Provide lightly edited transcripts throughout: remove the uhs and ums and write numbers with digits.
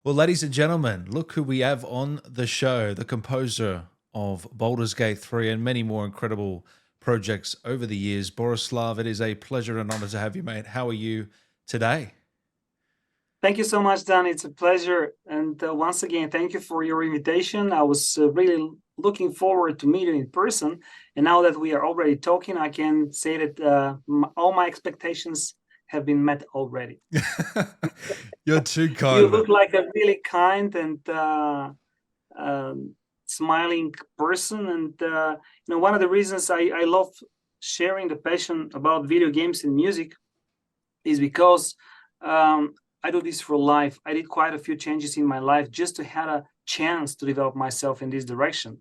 Well, ladies and gentlemen, look who we have on the show, the composer of Baldur's Gate 3 and many more incredible projects over the years. Borislav, it is a pleasure and honor to have you, mate. How are you today? Thank you so much, Dan. It's a pleasure. And once again, thank you for your invitation. I was really looking forward to meeting in person. And now that we are already talking, I can say that all my expectations have been met already. You're too You kind, mate. look like a really kind and smiling person. And one of the reasons I love sharing the passion about video games and music is because I do this for life. I did quite a few changes in my life just to have a chance to develop myself in this direction.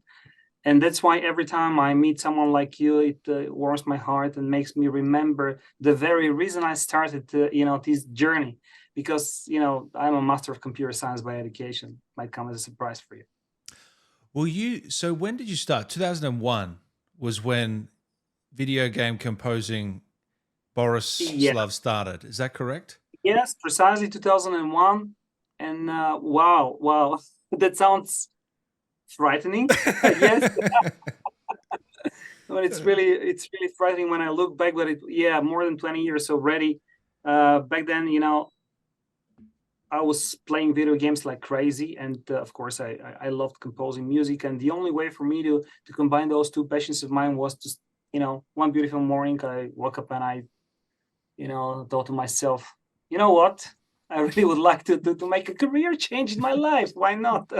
And that's why every time I meet someone like you, it warms my heart and makes me remember the very reason I started, this journey. Because I'm a master of computer science by education. Might come as a surprise for you. Well, so when did you start? 2001 was when video game composing Boris Yeah. Slav started. Is that correct? Yes, precisely 2001. And wow, that sounds frightening. Yes, but it's really frightening when I look back. But more than 20 years already. Back then, I was playing video games like crazy, and of course, I loved composing music. And the only way for me to combine those two passions of mine was just, one beautiful morning, I woke up and I, thought to myself, you know what? I really would like to make a career change in my life. Why not?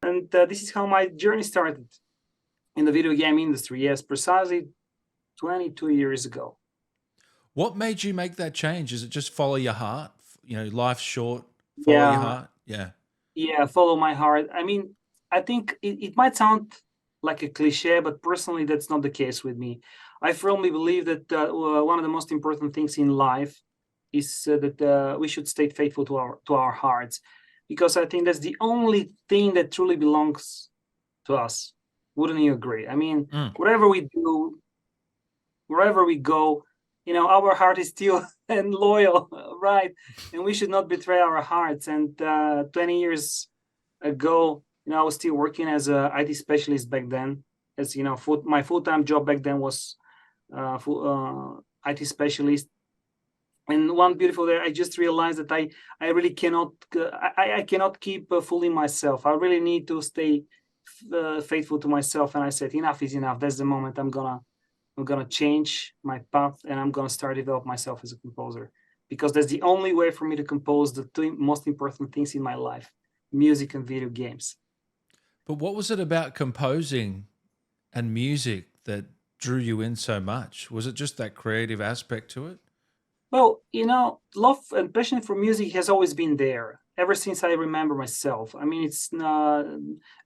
And this is how my journey started in the video game industry. Yes, precisely 22 years ago. What made you make that change? Is it just follow your heart? Life's short, follow your Yeah, heart. Yeah. yeah, follow my heart. I mean, I think it might sound like a cliche, but personally, that's not the case with me. I firmly believe that one of the most important things in life is that we should stay faithful to our hearts, because I think that's the only thing that truly belongs to us. Wouldn't you agree? I mean, Mm. whatever we do, wherever we go, our heart is still and loyal, right? And we should not betray our hearts. And 20 years ago, I was still working as a IT specialist back then. As my full-time job back then was IT specialist. And one beautiful day, I just realized that I really cannot I cannot keep fooling myself. I really need to stay faithful to myself. And I said, enough is enough. That's the moment I'm gonna change my path, and I'm gonna start develop myself as a composer, because that's the only way for me to compose the two most important things in my life: music and video games. But what was it about composing and music that drew you in so much? Was it just that creative aspect to it? Well, love and passion for music has always been there ever since I remember myself. I mean, it's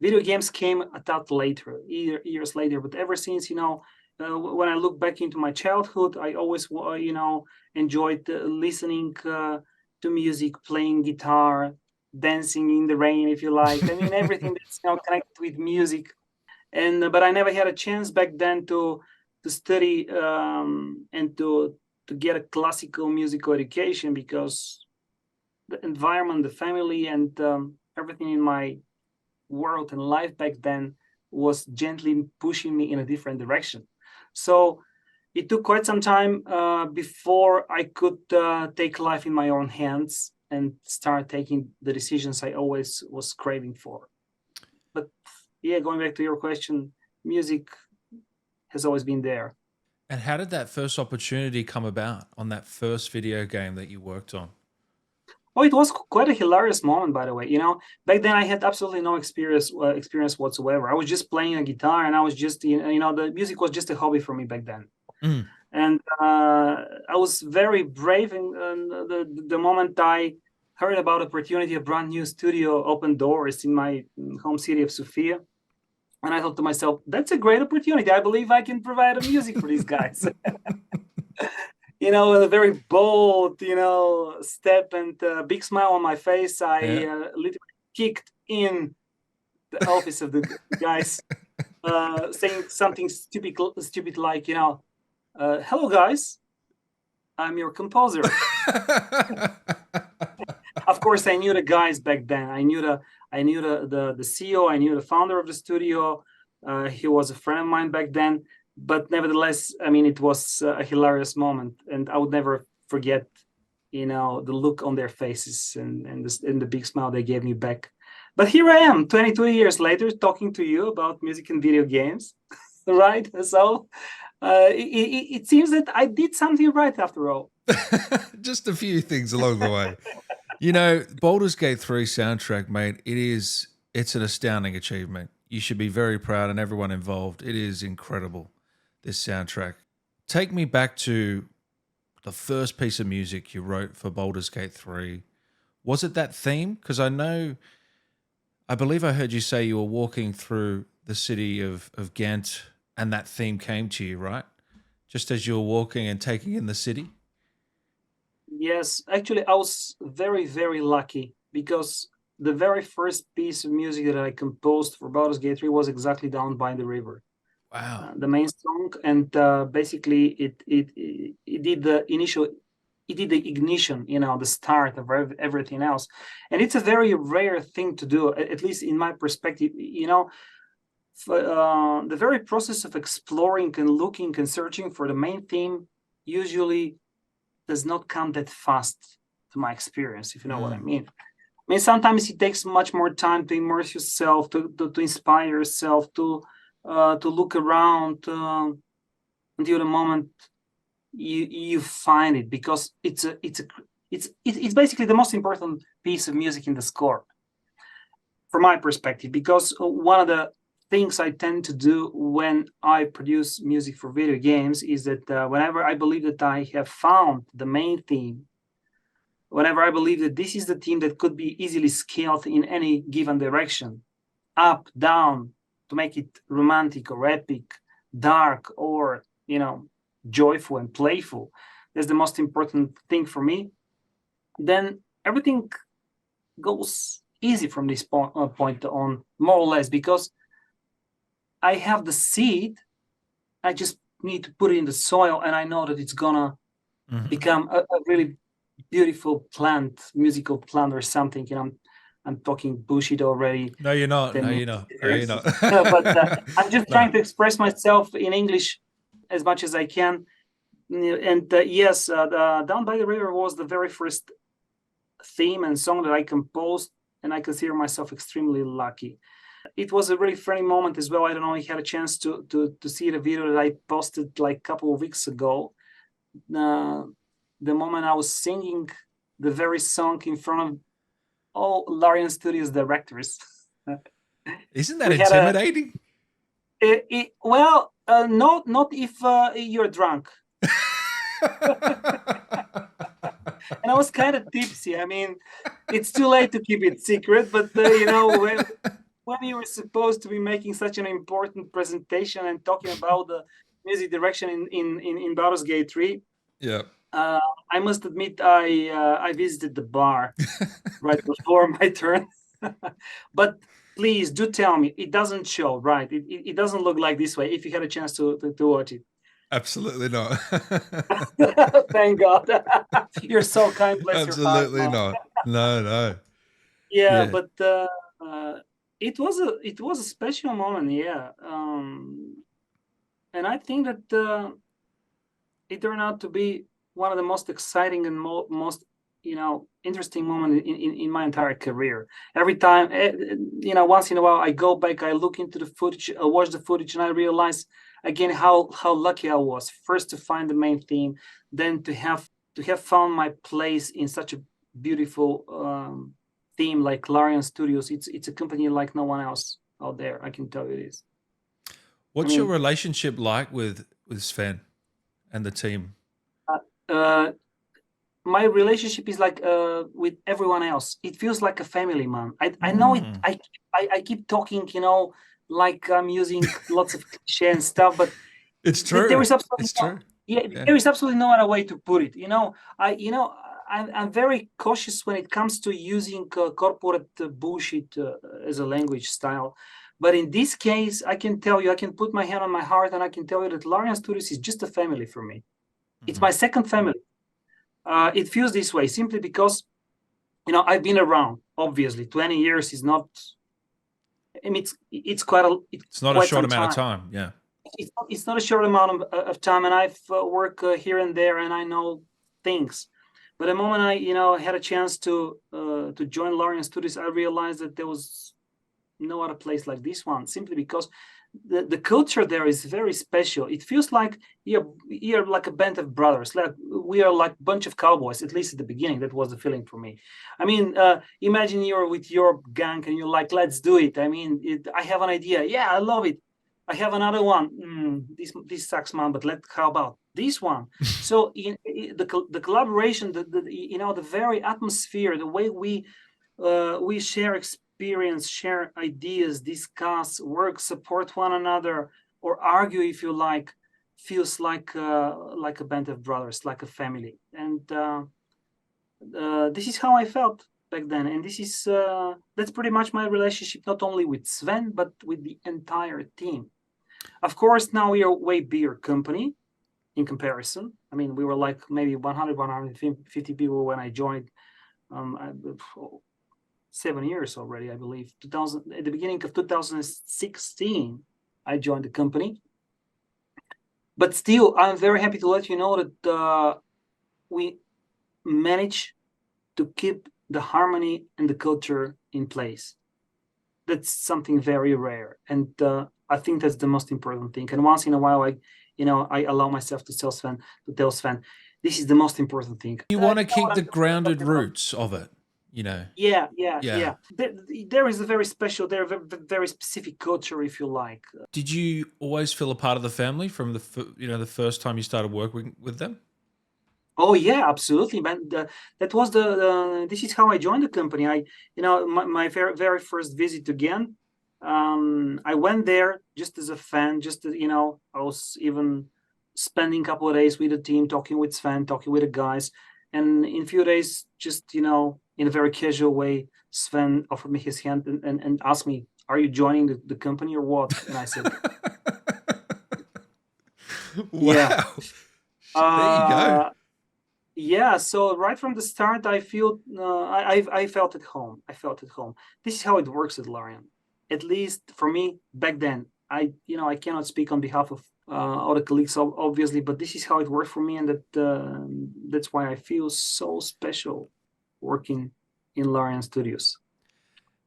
video games came a tad later, years later, but ever since, when I look back into my childhood, I always, enjoyed listening to music, playing guitar, dancing in the rain, if you like. I mean, everything that's connected with music. And but I never had a chance back then to study and to get a classical musical education, because the environment, the family, and everything in my world and life back then was gently pushing me in a different direction. So it took quite some time before I could take life in my own hands and start taking the decisions I always was craving for. But yeah, going back to your question, music has always been there. And how did that first opportunity come about on that first video game that you worked on? Oh, it was quite a hilarious moment, by the way. Back then I had absolutely no experience whatsoever. I was just playing a guitar, and I was just, the music was just a hobby for me back then. Mm. And I was very brave in the moment I heard about opportunity, a brand new studio opened doors in my home city of Sofia. And I thought to myself, that's a great opportunity. I believe I can provide a music for these guys. With a very bold, step and a big smile on my face, I Yeah. literally kicked in the office of the guys, saying something stupid like, "Hello, guys, I'm your composer." Of course, I knew the guys back then. I knew the CEO. I knew the founder of the studio. He was a friend of mine back then. But nevertheless, I mean, it was a hilarious moment, and I would never forget, the look on their faces and the big smile they gave me back. But here I am, 22 years later, talking to you about music and video games, right? So it seems that I did something right after all. Just a few things along the way. Baldur's Gate 3 soundtrack, mate, it's an astounding achievement. You should be very proud, and everyone involved. It is incredible, this soundtrack. Take me back to the first piece of music you wrote for Baldur's Gate 3. Was it that theme? Because I believe I heard you say you were walking through the city of Ghent and that theme came to you, right? Just as you were walking and taking in the city? Yes, actually, I was very, very lucky because the very first piece of music that I composed for Baldur's Gate 3 was exactly Down by the River. Wow. The main song, and basically it did the ignition, the start of everything else. And it's a very rare thing to do, at least in my perspective. The very process of exploring and looking and searching for the main theme usually does not come that fast, to my experience, if you know what I mean. I mean, sometimes it takes much more time to immerse yourself, to inspire yourself, to look around until the moment you find it, because it's basically the most important piece of music in the score, from my perspective. Because one of the things I tend to do when I produce music for video games is that whenever I believe that I have found the main theme, whenever I believe that this is the theme that could be easily scaled in any given direction, up, down, to make it romantic or epic, dark, or joyful and playful, that's the most important thing for me, then everything goes easy from this point on, more or less, because I have the seed. I just need to put it in the soil, and I know that it's gonna become a really beautiful plant, musical plant or something. I'm talking bullshit already. No, you're not. No, you're not. But I'm just trying to express myself in English as much as I can. And yes, Down by the River was the very first theme and song that I composed, and I consider myself extremely lucky. It was a really funny moment as well. I don't know if you had a chance to see the video that I posted like a couple of weeks ago. The moment I was singing the very song in front of all Larian Studios directors. Isn't that intimidating? Not if you're drunk. And I was kind of tipsy. I mean, it's too late to keep it secret, but when you were supposed to be making such an important presentation and talking about the music direction in Baldur's Gate 3, yeah, I must admit I visited the bar right before my turn. But please do tell me, it doesn't show, right? It doesn't look like this way. If you had a chance to watch it. Absolutely not. Thank God. You're so kind. Bless Absolutely your heart, not. No. Yeah, but it was a special moment. Yeah, and I think that it turned out to be one of the most exciting and most interesting moment in my entire career. Every time, once in a while, I go back, I look into the footage, I watch the footage, and I realize again how lucky I was. First to find the main theme, then to have found my place in such a beautiful theme like Larian Studios. It's a company like no one else out there. I can tell you this. What's your relationship like with Sven and the team? My relationship is like with everyone else. It feels like a family, man. I know it. I keep talking, like I'm using lots of cliche and stuff, but it's true. There is absolutely true. Yeah, there is absolutely no other way to put it. I'm very cautious when it comes to using corporate bullshit as a language style. But in this case, I can tell you, I can put my hand on my heart, and I can tell you that Larian Studios is just a family for me. It's my second family. It feels this way simply because I've been around. Obviously, 20 years is not. I mean, it's quite a. It's not a quite short some amount of time. time. Yeah. It's not a short amount of time, and I've worked here and there, and I know things. But the moment I had a chance to join Larian Studios, I realized that there was no other place like this one, simply because the culture there is very special. It feels like you're like a band of brothers. Like we are like a bunch of cowboys, at least at the beginning. That was the feeling for me. I mean, imagine you're with your gang and you're like, let's do it. I mean, I have an idea. Yeah, I love it. I have another one. This sucks, man. But how about this one? So the collaboration, the very atmosphere, the way we share experience, share ideas, discuss, work, support one another, or argue if you like, feels like a band of brothers, like a family. And this is how I felt back then. And that's pretty much my relationship, not only with Sven, but with the entire team. Of course, now we are a way bigger company in comparison. I mean, we were like maybe 100, 150 people when I joined. 7 years already, I believe. At the beginning of 2016, I joined the company. But still, I'm very happy to let you know that we managed to keep the harmony and the culture in place. That's something very rare, and I think that's the most important thing. And once in a while, I allow myself to tell Sven, this is the most important thing. You want to keep the grounded roots of it, Yeah. There is a very special, very specific culture, if you like. Did you always feel a part of the family from the first time you started working with them? Oh yeah, absolutely, man. That was this is how I joined the company. My very first visit again. I went there just as a fan, I was even spending a couple of days with the team, talking with Sven, talking with the guys. And in a few days, just, in a very casual way, Sven offered me his hand and asked me, are you joining the company or what? And I said, yeah. Wow. There you go. Yeah, so right from the start, I felt at home. I felt at home. This is how it works at Larian. At least for me back then. I cannot speak on behalf of other colleagues, obviously, but this is how it worked for me, and that's why I feel so special working in Larian Studios.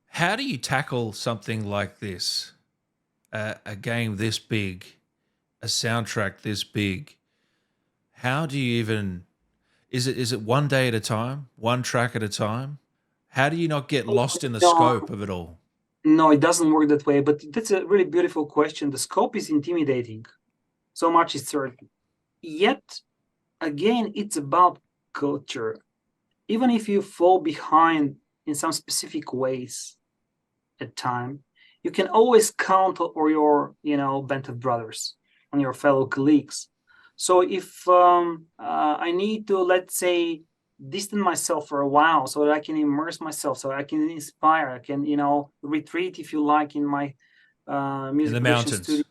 How do you tackle something like this? A game this big, a soundtrack this big. How do you even? Is it one day at a time, one track at a time? How do you not get lost in the scope of it all? No, it doesn't work that way, but that's a really beautiful question. The scope is intimidating. So much is certain. Yet, again, it's about culture. Even if you fall behind in some specific ways at time, you can always count on your, band of brothers, on your fellow colleagues. So if I need to, let's say, distance myself for a while so that I can immerse myself, so I can inspire, I can, retreat, if you like, in my music production studio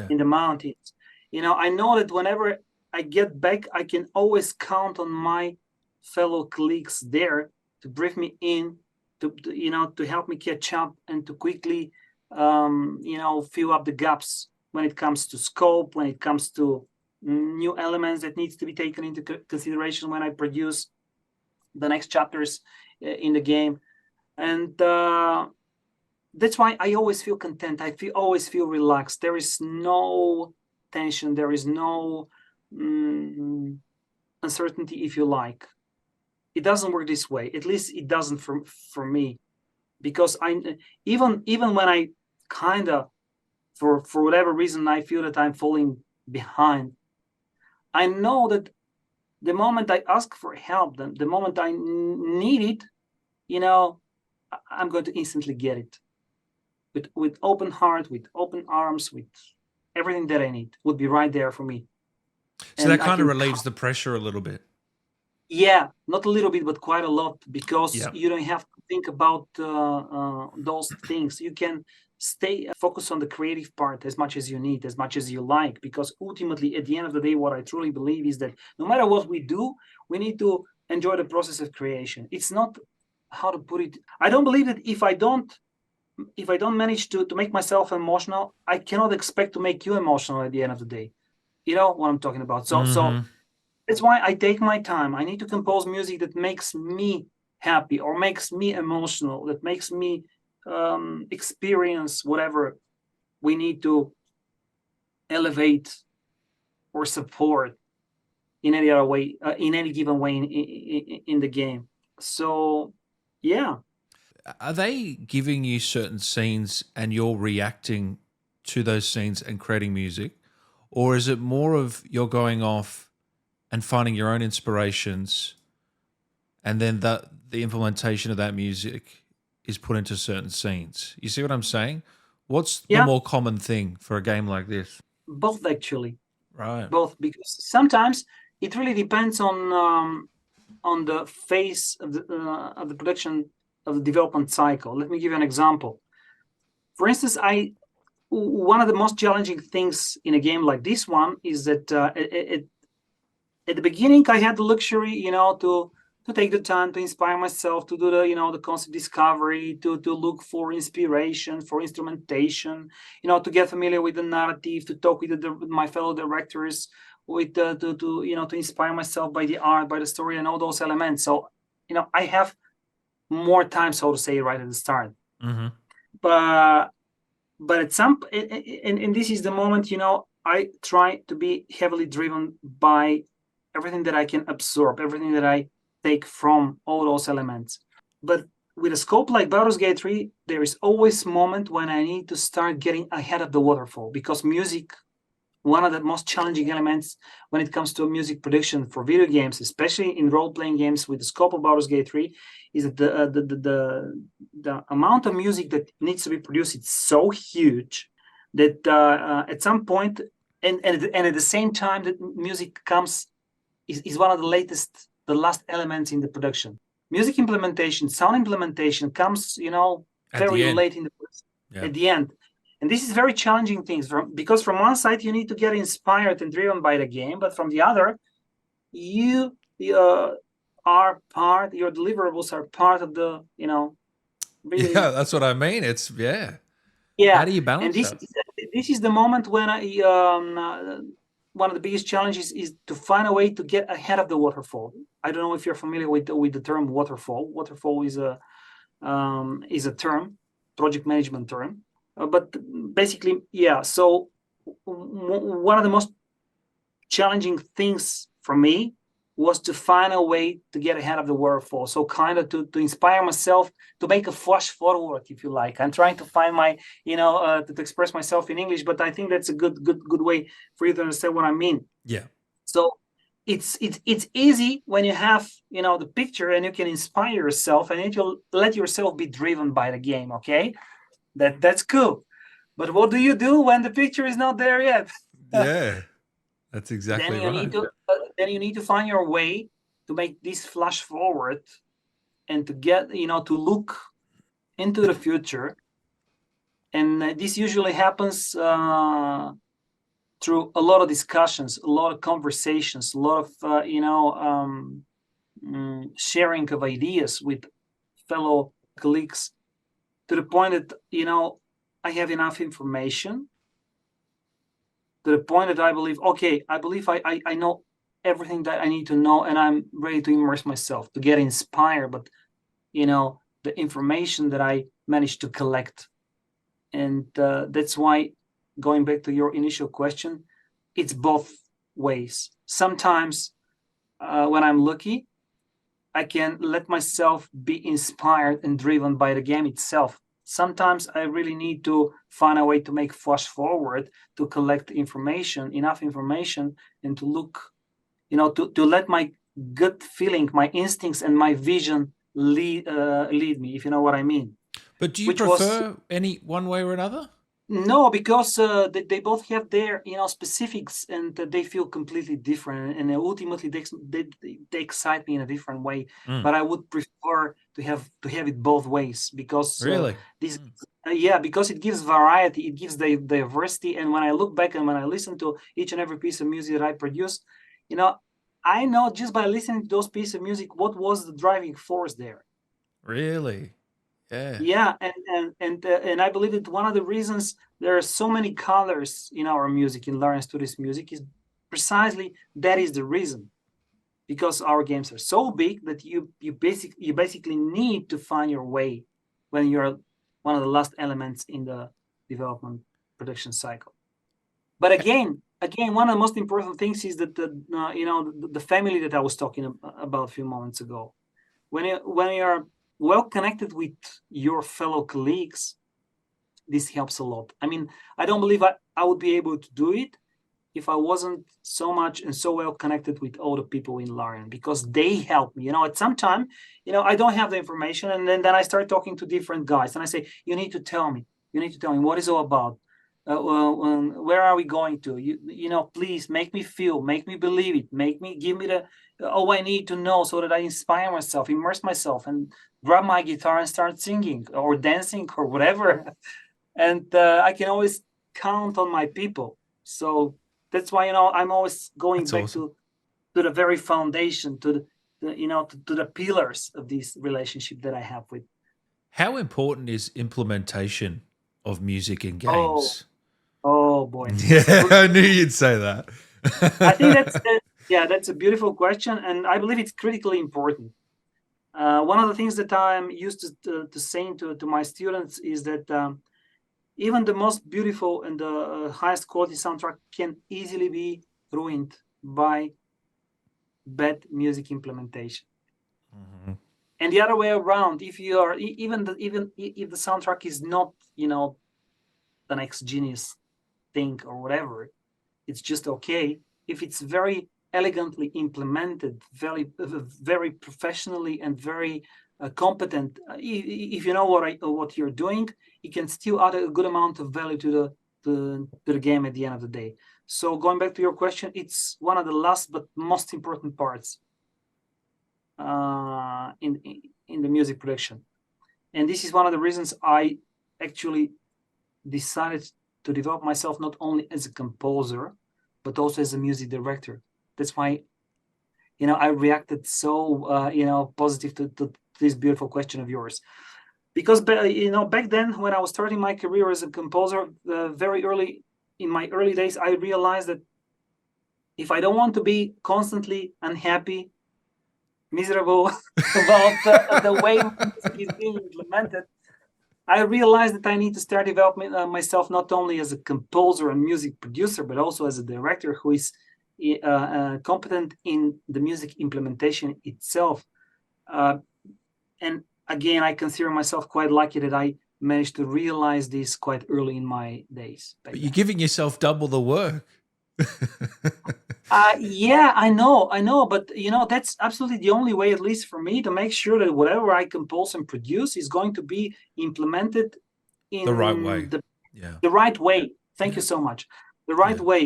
in the mountains. I know that whenever I get back, I can always count on my fellow colleagues there to brief me in, to help me catch up and to quickly, fill up the gaps when it comes to scope, when it comes to new elements that needs to be taken into consideration when I produce the next chapters in the game. And that's why I always feel content. Always feel relaxed. There is no tension. There is no uncertainty, if you like. It doesn't work this way. At least it doesn't for me, because even when I kind of, for whatever reason, I feel that I'm falling behind, I know that the moment I ask for help, the moment I need it, I'm going to instantly get it. With open heart, with open arms, with everything that I need, would be right there for me. So that kind of relieves the pressure a little bit. Yeah, not a little bit, but quite a lot, because you don't have to think about those things. You can stay focused on the creative part as much as you need, as much as you like, because ultimately, at the end of the day, what I truly believe is that no matter what we do, we need to enjoy the process of creation. It's not how to put it. I don't believe that if I don't manage to make myself emotional, I cannot expect to make you emotional at the end of the day. You know what I'm talking about. So that's why I take my time. I need to compose music that makes me happy or makes me emotional, that makes me experience whatever we need to elevate or support in any other way, in any given way in the game. So, yeah. Are they giving you certain scenes and you're reacting to those scenes and creating music? Or is it more of you're going off and finding your own inspirations and then the implementation of that music is put into certain scenes? You see what I'm saying? What's the Yeah, more common thing for a game like this? both actually. Right. Both, because sometimes it really depends on the phase of the production of the development cycle. Let me give you an example. For instance, one of the most challenging things in a game like this one is that at the beginning I had the luxury, to take the time to inspire myself, to do the concept discovery, to look for inspiration, for instrumentation, to get familiar with the narrative, to talk with my fellow directors, with to inspire myself by the art, by the story, and all those elements. So I have more time, so to say, right at the start. Mm-hmm. But at some and this is the moment, I try to be heavily driven by everything that I can absorb, everything that I take from all those elements. But with a scope like Baldur's Gate 3, there is always a moment when I need to start getting ahead of the waterfall, because music, one of the most challenging elements when it comes to music production for video games, especially in role-playing games with the scope of Baldur's Gate 3, is that the amount of music that needs to be produced is so huge that at some point, and at the same time that music comes, is one of the last elements in the production. Music implementation, sound implementation comes, very late in the process, at the end. And this is very challenging things, because from one side you need to get inspired and driven by the game, but from the other, your deliverables are part of the, really. Yeah, that's what I mean. It's Yeah. How do you balance And that? this is the moment when one of the biggest challenges is to find a way to get ahead of the waterfall. I don't know if you're familiar with the term waterfall. Waterfall is a term, project management term. But basically, yeah. So one of the most challenging things for me was to find a way to get ahead of the waterfall. So kind of to inspire myself to make a flash forward, if you like. I'm trying to find my, to express myself in English, but I think that's a good way for you to understand what I mean. Yeah. So it's easy when you have, the picture and you can inspire yourself and you let yourself be driven by the game. Okay, that's cool. But what do you do when the picture is not there yet? Yeah. That's exactly right. Then you need to find your way to make this flash forward and to get, to look into the future. And this usually happens through a lot of discussions, a lot of conversations, a lot of, sharing of ideas with fellow colleagues, to the point that, I have enough information, to the point that I believe I know everything that I need to know, and I'm ready to immerse myself, to get inspired, but the information that I managed to collect. And that's why, going back to your initial question, it's both ways. Sometimes when I'm lucky, I can let myself be inspired and driven by the game itself. Sometimes I really need to find a way to make flash forward, to collect enough information, and to look, to let my gut feeling, my instincts, and my vision lead me, if you know what I mean. But do you prefer any one way or another? No, because they both have their specifics, and they feel completely different, and ultimately they excite me in a different way. But I would prefer to have it both ways, because Really? Because it gives variety, it gives the diversity. And when I look back and when I listen to each and every piece of music that I produce, I know just by listening to those pieces of music what was the driving force there. Really? Yeah. Yeah, and I believe that one of the reasons there are so many colors in our music, in Larian Studios music, is precisely that is the reason. Because our games are so big that you basically need to find your way when you're one of the last elements in the development production cycle. But again, one of the most important things is that the family that I was talking about a few moments ago. When you are well connected with your fellow colleagues, this helps a lot. I mean, I don't believe I would be able to do it if I wasn't so much and so well connected with all the people in Larian, because they help me. At some time, I don't have the information, and then I start talking to different guys, and I say, you need to tell me what is it all about. Where are we going to? Please make me feel, make me believe it, give me the all I need to know so that I inspire myself, immerse myself, and grab my guitar and start singing or dancing or whatever. And I can always count on my people. So that's why I'm always going That's back awesome. to the very foundation, to the pillars of this relationship that I have with. How important is implementation of music in Oh, games? oh boy, that's a Yeah, good. I knew you'd say that. I think yeah, that's a beautiful question, and I believe it's critically important. One of the things that I'm used to saying to my students is that even the most beautiful and the highest quality soundtrack can easily be ruined by bad music implementation. Mhm. And the other way around, if you are even if the soundtrack is not the next genius thing or whatever, it's just okay. If it's very elegantly implemented, very professionally and very competent, if you know what you're doing, it can still add a good amount of value to the game at the end of the day. So going back to your question, it's one of the last but most important parts in the music production. And this is one of the reasons I actually decided to develop myself not only as a composer, but also as a music director. That's why, I reacted so, positive to this beautiful question of yours. Because, back then when I was starting my career as a composer, very early in my early days, I realized that if I don't want to be constantly unhappy, miserable about the way music is being implemented, I realized that I need to start developing myself not only as a composer and music producer, but also as a director who is competent in the music implementation itself. And again, I consider myself quite lucky that I managed to realize this quite early in my days back But you're then. giving yourself double the work. Yeah, I know, but that's absolutely the only way, at least for me, to make sure that whatever I compose and produce is going to be implemented The right in way. Yeah. the right way. Thank you Yeah. so much. The right Yeah. way.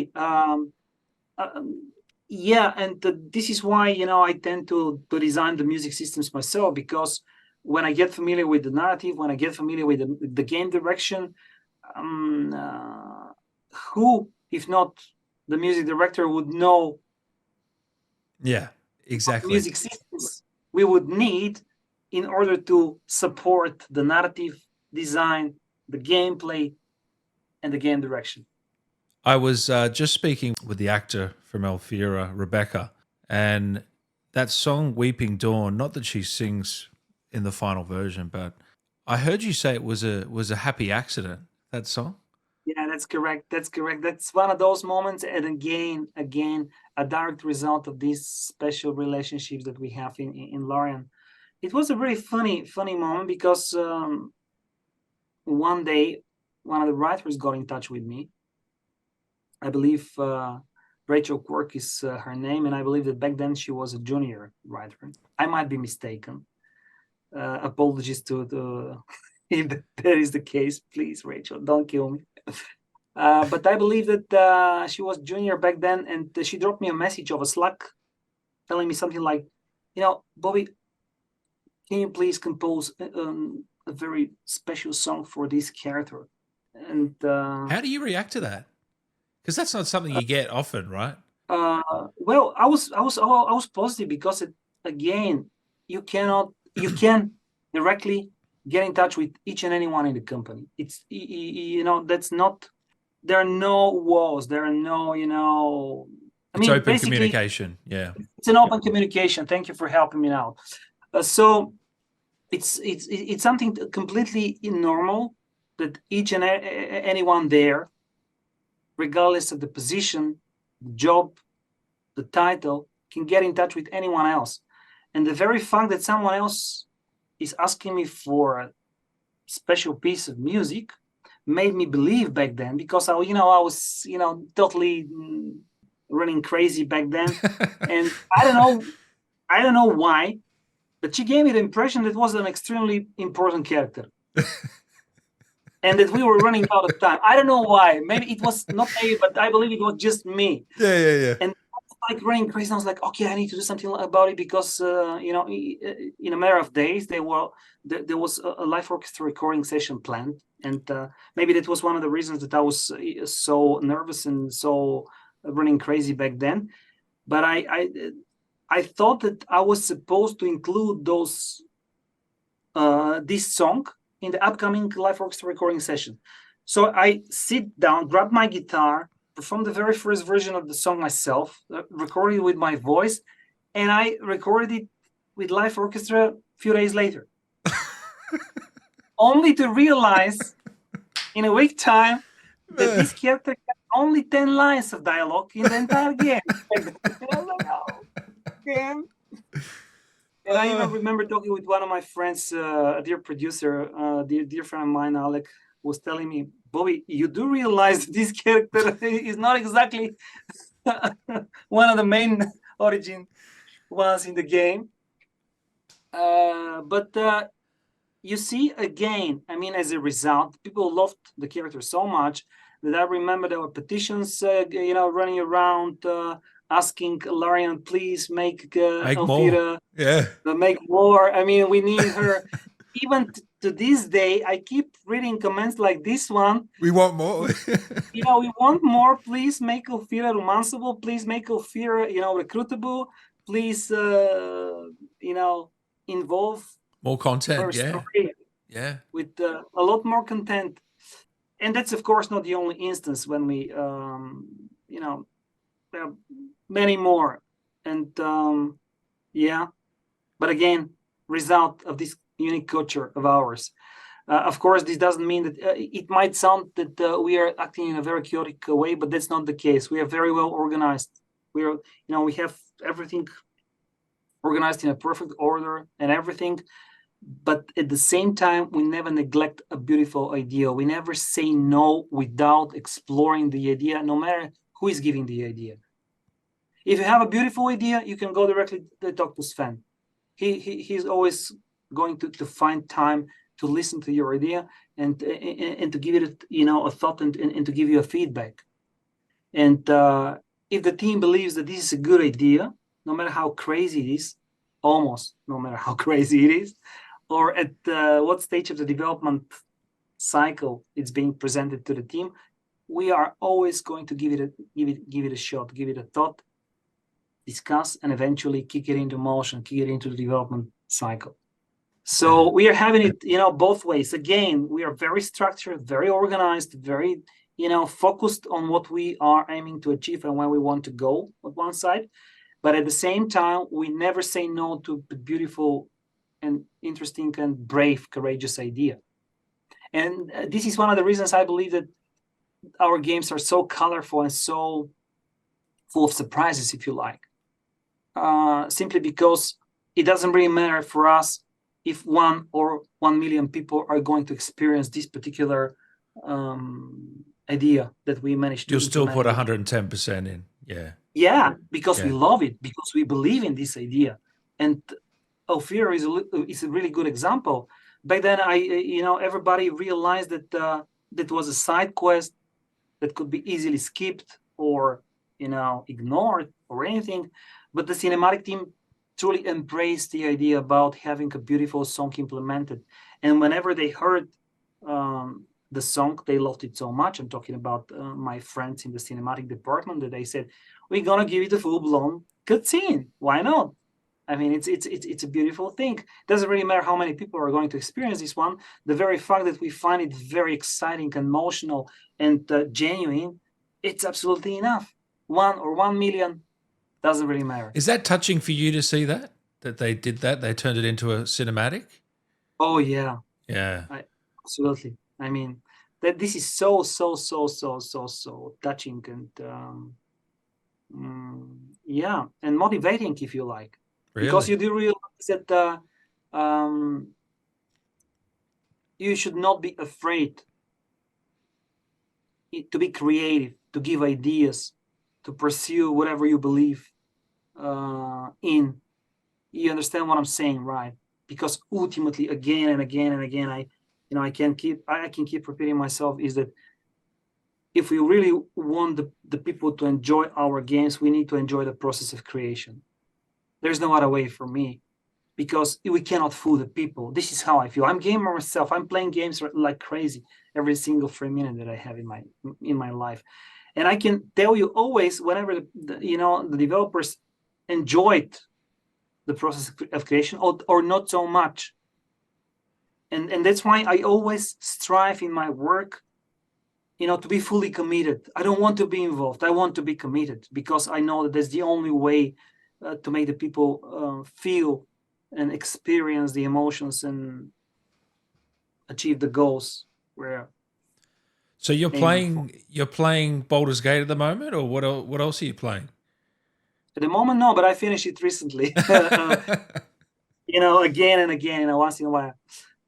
Yeah, and this is why I tend to design the music systems myself, because when I get familiar with the narrative, when I get familiar with the game direction, um, uh, who, if not the music director, would know Yeah. what Exactly. music systems we would need in order to support the narrative design, the gameplay, and the game direction. I was just speaking with the actor from Alfira, Rebecca, and that song "Weeping Dawn." Not that she sings in the final version, but I heard you say it was a happy accident. That song. Yeah, that's correct. That's correct. That's one of those moments, and again, a direct result of these special relationships that we have in Larian. It was a very funny moment because one day one of the writers got in touch with me. I believe Rachel Quirk is her name, and I believe that back then she was a junior writer. I might be mistaken. Apologies to if that is the case. Please, Rachel, don't kill me. But I believe that she was junior back then, and she dropped me a message of a Slack telling me something like, Bobby, can you please compose a very special song for this character? And How do you react to that? Because that's not something you get often, right? well, I was positive because again, you can directly get in touch with each and anyone in the company. It's, that's not, there are no walls. There are no, It's open communication. Yeah. It's an open communication. Thank you for helping me out. So it's something completely normal that each and anyone there, regardless of the position, the job, the title, can get in touch with anyone else. And the very fact that someone else is asking me for a special piece of music made me believe back then, because I was totally running crazy back then. And I don't know why, but she gave me the impression that it was an extremely important character. And that we were running out of time. I don't know why. Maybe it was not me, but I believe it was just me. Yeah. And like running crazy, I was like, okay, I need to do something about it, because in a matter of days there was a live orchestra recording session planned, and maybe that was one of the reasons that I was so nervous and so running crazy back then. But I thought that I was supposed to include this song in the upcoming live orchestra recording session. So I sit down, grab my guitar, perform the very first version of the song myself, recorded it with my voice, and I recorded it with live orchestra a few days later. Only to realize in a week time that this character had only 10 lines of dialogue in the entire game. And I even remember talking with one of my friends, a dear producer, dear friend of mine, Alec, was telling me, Bobby, you do realize this character is not exactly one of the main origin ones in the game. But you see, again, I mean, as a result, people loved the character so much that I remember there were petitions, running around, asking Larian, please make Alfira, make more. I mean, we need her. Even to this day, I keep reading comments like this one. We want more. We want more. Please make Alfira romanceable. Please make Alfira, recruitable. Please, involve more content. her story, with a lot more content. And that's, of course, not the only instance when we, there are many more. And but again, result of this unique culture of ours. Of course, this doesn't mean that it might sound that we are acting in a very chaotic way, but that's not the case. We are very well organized. We are, we have everything organized in a perfect order and everything. But at the same time, we never neglect a beautiful idea. We never say no without exploring the idea, no matter who is giving the idea. If you have a beautiful idea, you can go directly to talk to Sven. He's always going to find time to listen to your idea and to give it a thought and to give you a feedback. And if the team believes that this is a good idea, no matter how crazy it is, almost no matter how crazy it is, or at what stage of the development cycle it's being presented to the team, we are always going to give it a shot, give it a thought, discuss, and eventually kick it into motion, kick it into the development cycle. So we are having it, both ways. Again, we are very structured, very organized, very, focused on what we are aiming to achieve and where we want to go on one side. But at the same time, we never say no to the beautiful and interesting and brave, courageous idea. And this is one of the reasons I believe that our games are so colorful and so full of surprises, if you like. Simply because it doesn't really matter for us if 1 or 1 million people are going to experience this particular idea that we managed to. You'll still put 110% in, yeah, because we love it, because we believe in this idea. And Alfira is a really good example. Back then, everybody realized that that was a side quest that could be easily skipped or ignored or anything. But the cinematic team truly embraced the idea about having a beautiful song implemented. And whenever they heard the song, they loved it so much. I'm talking about my friends in the cinematic department, that they said, we're going to give it a full-blown cutscene. Why not? I mean, it's a beautiful thing. Doesn't really matter how many people are going to experience this one. The very fact that we find it very exciting, emotional, and genuine, it's absolutely enough. 1 or 1 million doesn't really matter. Is that touching for you to see that they did that? They turned it into a cinematic? Oh yeah, Yeah. absolutely. I mean, that this is so touching and yeah, and motivating, if you like, because Really? you do realize that you should not be afraid to be creative, to give ideas, to pursue whatever you believe in. You understand what I'm saying, right? Because ultimately, again and again and again, I can keep repeating myself, is that if we really want the people to enjoy our games, we need to enjoy the process of creation. There's no other way for me, because we cannot fool the people. This is how I feel. I'm a gamer myself. I'm playing games like crazy every single free minute that I have in my life. And I can tell you always, whenever the developers enjoyed the process of creation or not so much. And that's why I always strive in my work, to be fully committed. I don't want to be involved. I want to be committed, because I know that that's the only way to make the people feel and experience the emotions and achieve the goals we're So you're aiming for. playing Baldur's Gate at the moment, or what else are you playing? At the moment, no, but I finished it recently. Again and again. Once in a while,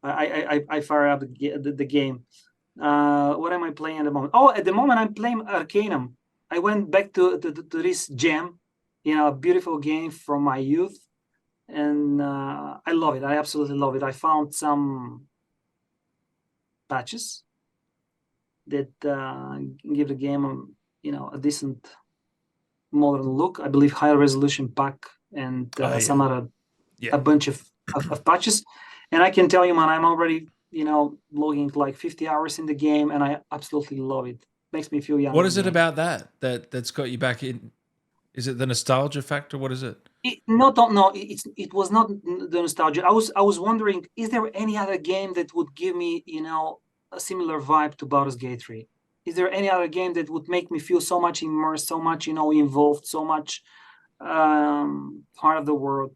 I fire up the game. What am I playing at the moment? Oh, at the moment I'm playing Arcanum. I went back to this gem, a beautiful game from my youth, and I love it. I absolutely love it. I found some patches that give the game a decent modern look. I believe higher resolution pack and some other a bunch of patches. And I can tell you, man, I'm already logging like 50 hours in the game, and I absolutely love it. Makes me feel young. What is it about that's got you back in? Is it the nostalgia factor? What is it? It was not the nostalgia. I was wondering, is there any other game that would give me a similar vibe to Baldur's Gate 3? Is there any other game that would make me feel so much immersed, so much involved, so much part of the world?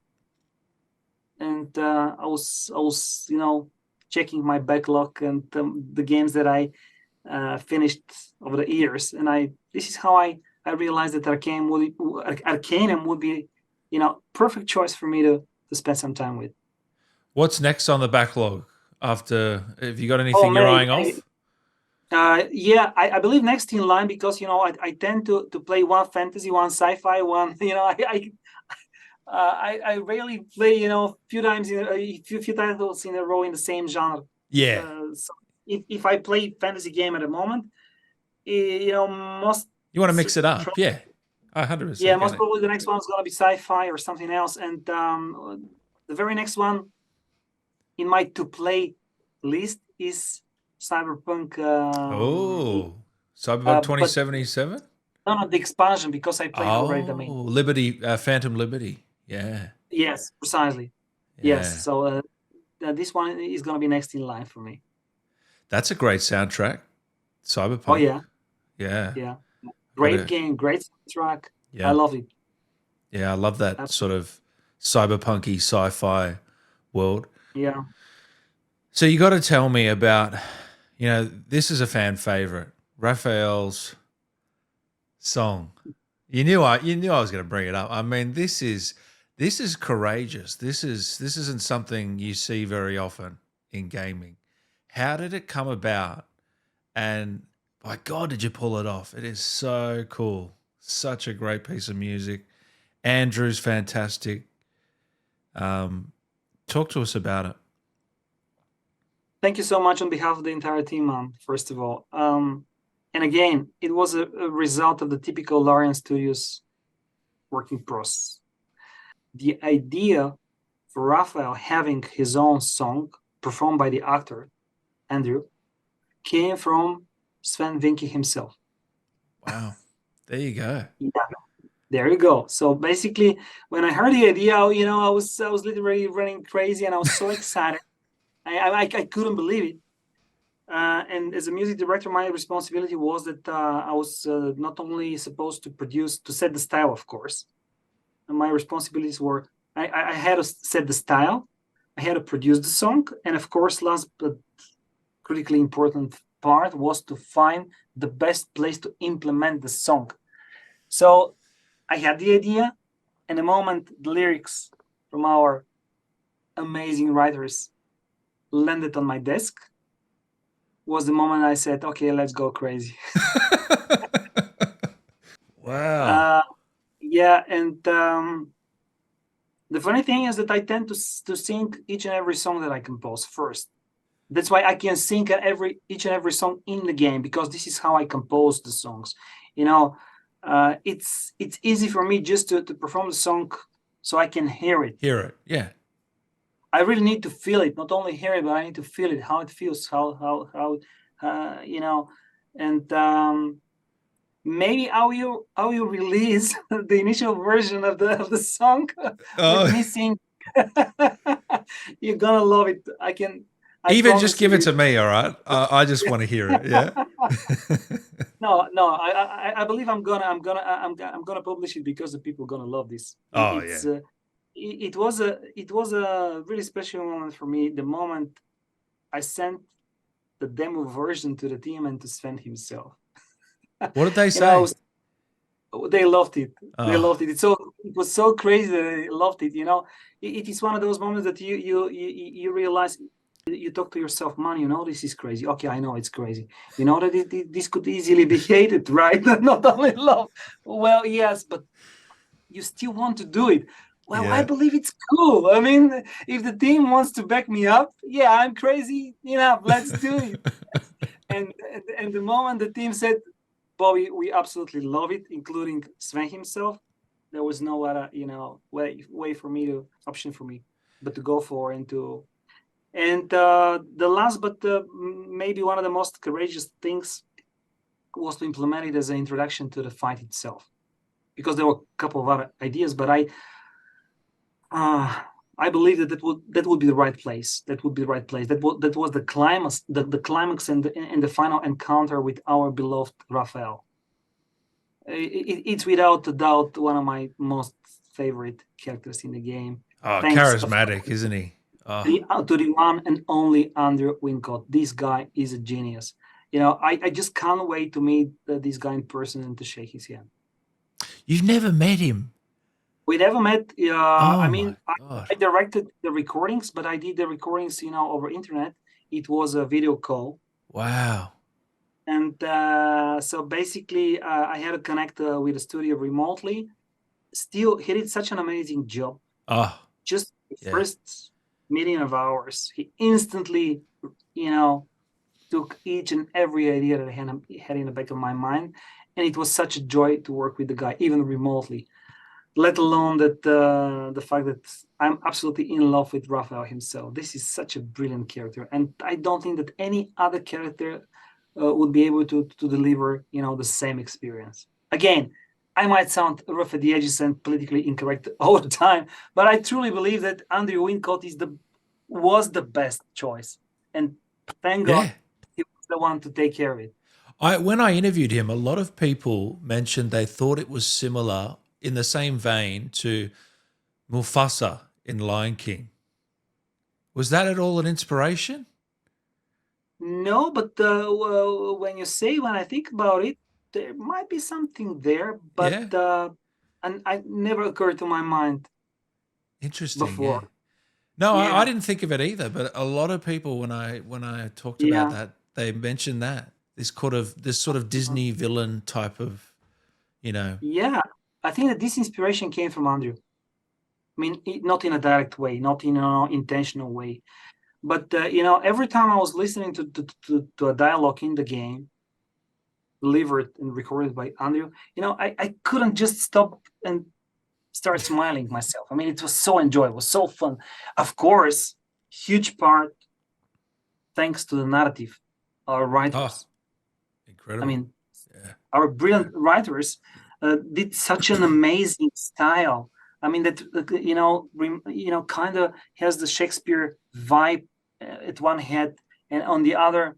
And I was checking my backlog and the games that I finished over the years, and this is how I realized that Arcanum would be perfect choice for me to spend some time with. What's next on the backlog? After, have you got Oh anything you're eyeing man, off? yeah, I believe next in line, because I tend to play one fantasy, one sci-fi, one I rarely play few times few titles in a row in the same genre. Yeah. So if I play fantasy game at the moment, most You want to mix it up? Yeah. 100%. yeah, most probably the next one's gonna be sci-fi or something else, and the very next one in my to play list is Cyberpunk. Cyberpunk 2077. No, the expansion, because I played already the main. Liberty, Phantom Liberty. Yeah. Yes, precisely. Yeah. Yes, so this one is gonna be next in line for me. That's a great soundtrack. Cyberpunk. Oh yeah. Yeah. Yeah. Great game, great soundtrack. Yeah. I love it. Yeah, I love that sort of cyberpunky sci-fi world. Yeah. So you got to tell me about, this is a fan favorite, Raphael's Song. You knew I was going to bring it up. I mean, this is courageous. This isn't something you see very often in gaming. How did it come about? And by God, did you pull it off? It is so cool. Such a great piece of music. Andrew's fantastic. Talk to us about it. Thank you so much on behalf of the entire team, man, first of all. And again, it was a result of the typical Larian Studios working process. The idea for Raphael having his own song performed by the actor, Andrew, came from Sven Vincke himself. Wow. There you go. Yeah. There you go. So basically, when I heard the idea, I was literally running crazy, and I was so excited. I couldn't believe it. And as a music director, my responsibility was that I was not only supposed to set the style, of course. And my responsibilities were I had to set the style, I had to produce the song, and of course, last but critically important part was to find the best place to implement the song. So I had the idea, and the moment the lyrics from our amazing writers landed on my desk was the moment I said, okay, let's go crazy. Wow. Yeah, and the funny thing is that I tend to sing each and every song that I compose first. That's why I can sing each and every song in the game, because this is how I compose the songs. It's easy for me just to perform the song so I can hear it. Hear it, yeah. I really need to feel it, not only hear it, but I need to feel it, how it feels, and maybe how you release the initial version of the song with me singing. You're gonna love it. I even just give it you. to me, all right? I just want to hear it. Yeah. No. I believe I'm gonna publish it because the people are gonna love this. It was a really special moment for me. The moment I sent the demo version to the team and to Sven himself. What did they say? They loved it. They loved it. It was so crazy that they loved it. It is one of those moments that you realize, you talk to yourself, man, this is crazy. Okay, I know it's crazy. That this could easily be hated, right? Not only love. Well, yes, but you still want to do it. Well, yeah. I believe it's cool. I mean, if the team wants to back me up, yeah, I'm crazy enough. Let's do it. and the moment the team said, Bobby, we absolutely love it, including Sven himself, there was no other, way for me option for me, but to go for and the last, but maybe one of the most courageous things was to implement it as an introduction to the fight itself, because there were a couple of other ideas, but I believe that would be the right place. That would be the right place. That was the climax, the climax and the final encounter with our beloved Raphael. It's without a doubt one of my most favorite characters in the game. Oh, charismatic, isn't he? To the one and only Andrew Wincott. This guy is a genius. I just can't wait to meet this guy in person and to shake his hand. You've never met him? We never met. I directed the recordings, but I did the recordings, over internet. It was a video call. Wow. And so basically, I had to connect with the studio remotely. Still, he did such an amazing job. Just the first meeting of ours, he instantly, took each and every idea that I had in the back of my mind. And it was such a joy to work with the guy, even remotely. Let alone that the fact that I'm absolutely in love with Raphael himself. This is such a brilliant character. And I don't think that any other character would be able to deliver, the same experience. Again, I might sound rough at the edges and politically incorrect all the time, but I truly believe that Andrew Wincott was the best choice. And thank God he was the one to take care of it. When I interviewed him, a lot of people mentioned they thought it was similar, in the same vein, to Mufasa in Lion King. Was that at all an inspiration? No, but when I think about it, there might be something there, but and I never occurred to my mind. Interesting. Before. Yeah. No, I didn't think of it either. But a lot of people, when I talked about that, they mentioned that this sort of Disney villain type of, Yeah, I think that this inspiration came from Andrew. I mean, not in a direct way, not in an intentional way. But every time I was listening to a dialogue in the game, delivered and recorded by Andrew, I couldn't just stop and start smiling myself. I mean, it was so enjoyable, so fun. Of course, huge part thanks to the narrative, our writers. Incredible. I mean, our brilliant writers. did such an amazing style. I mean, that kind of has the Shakespeare vibe at one hand, and on the other,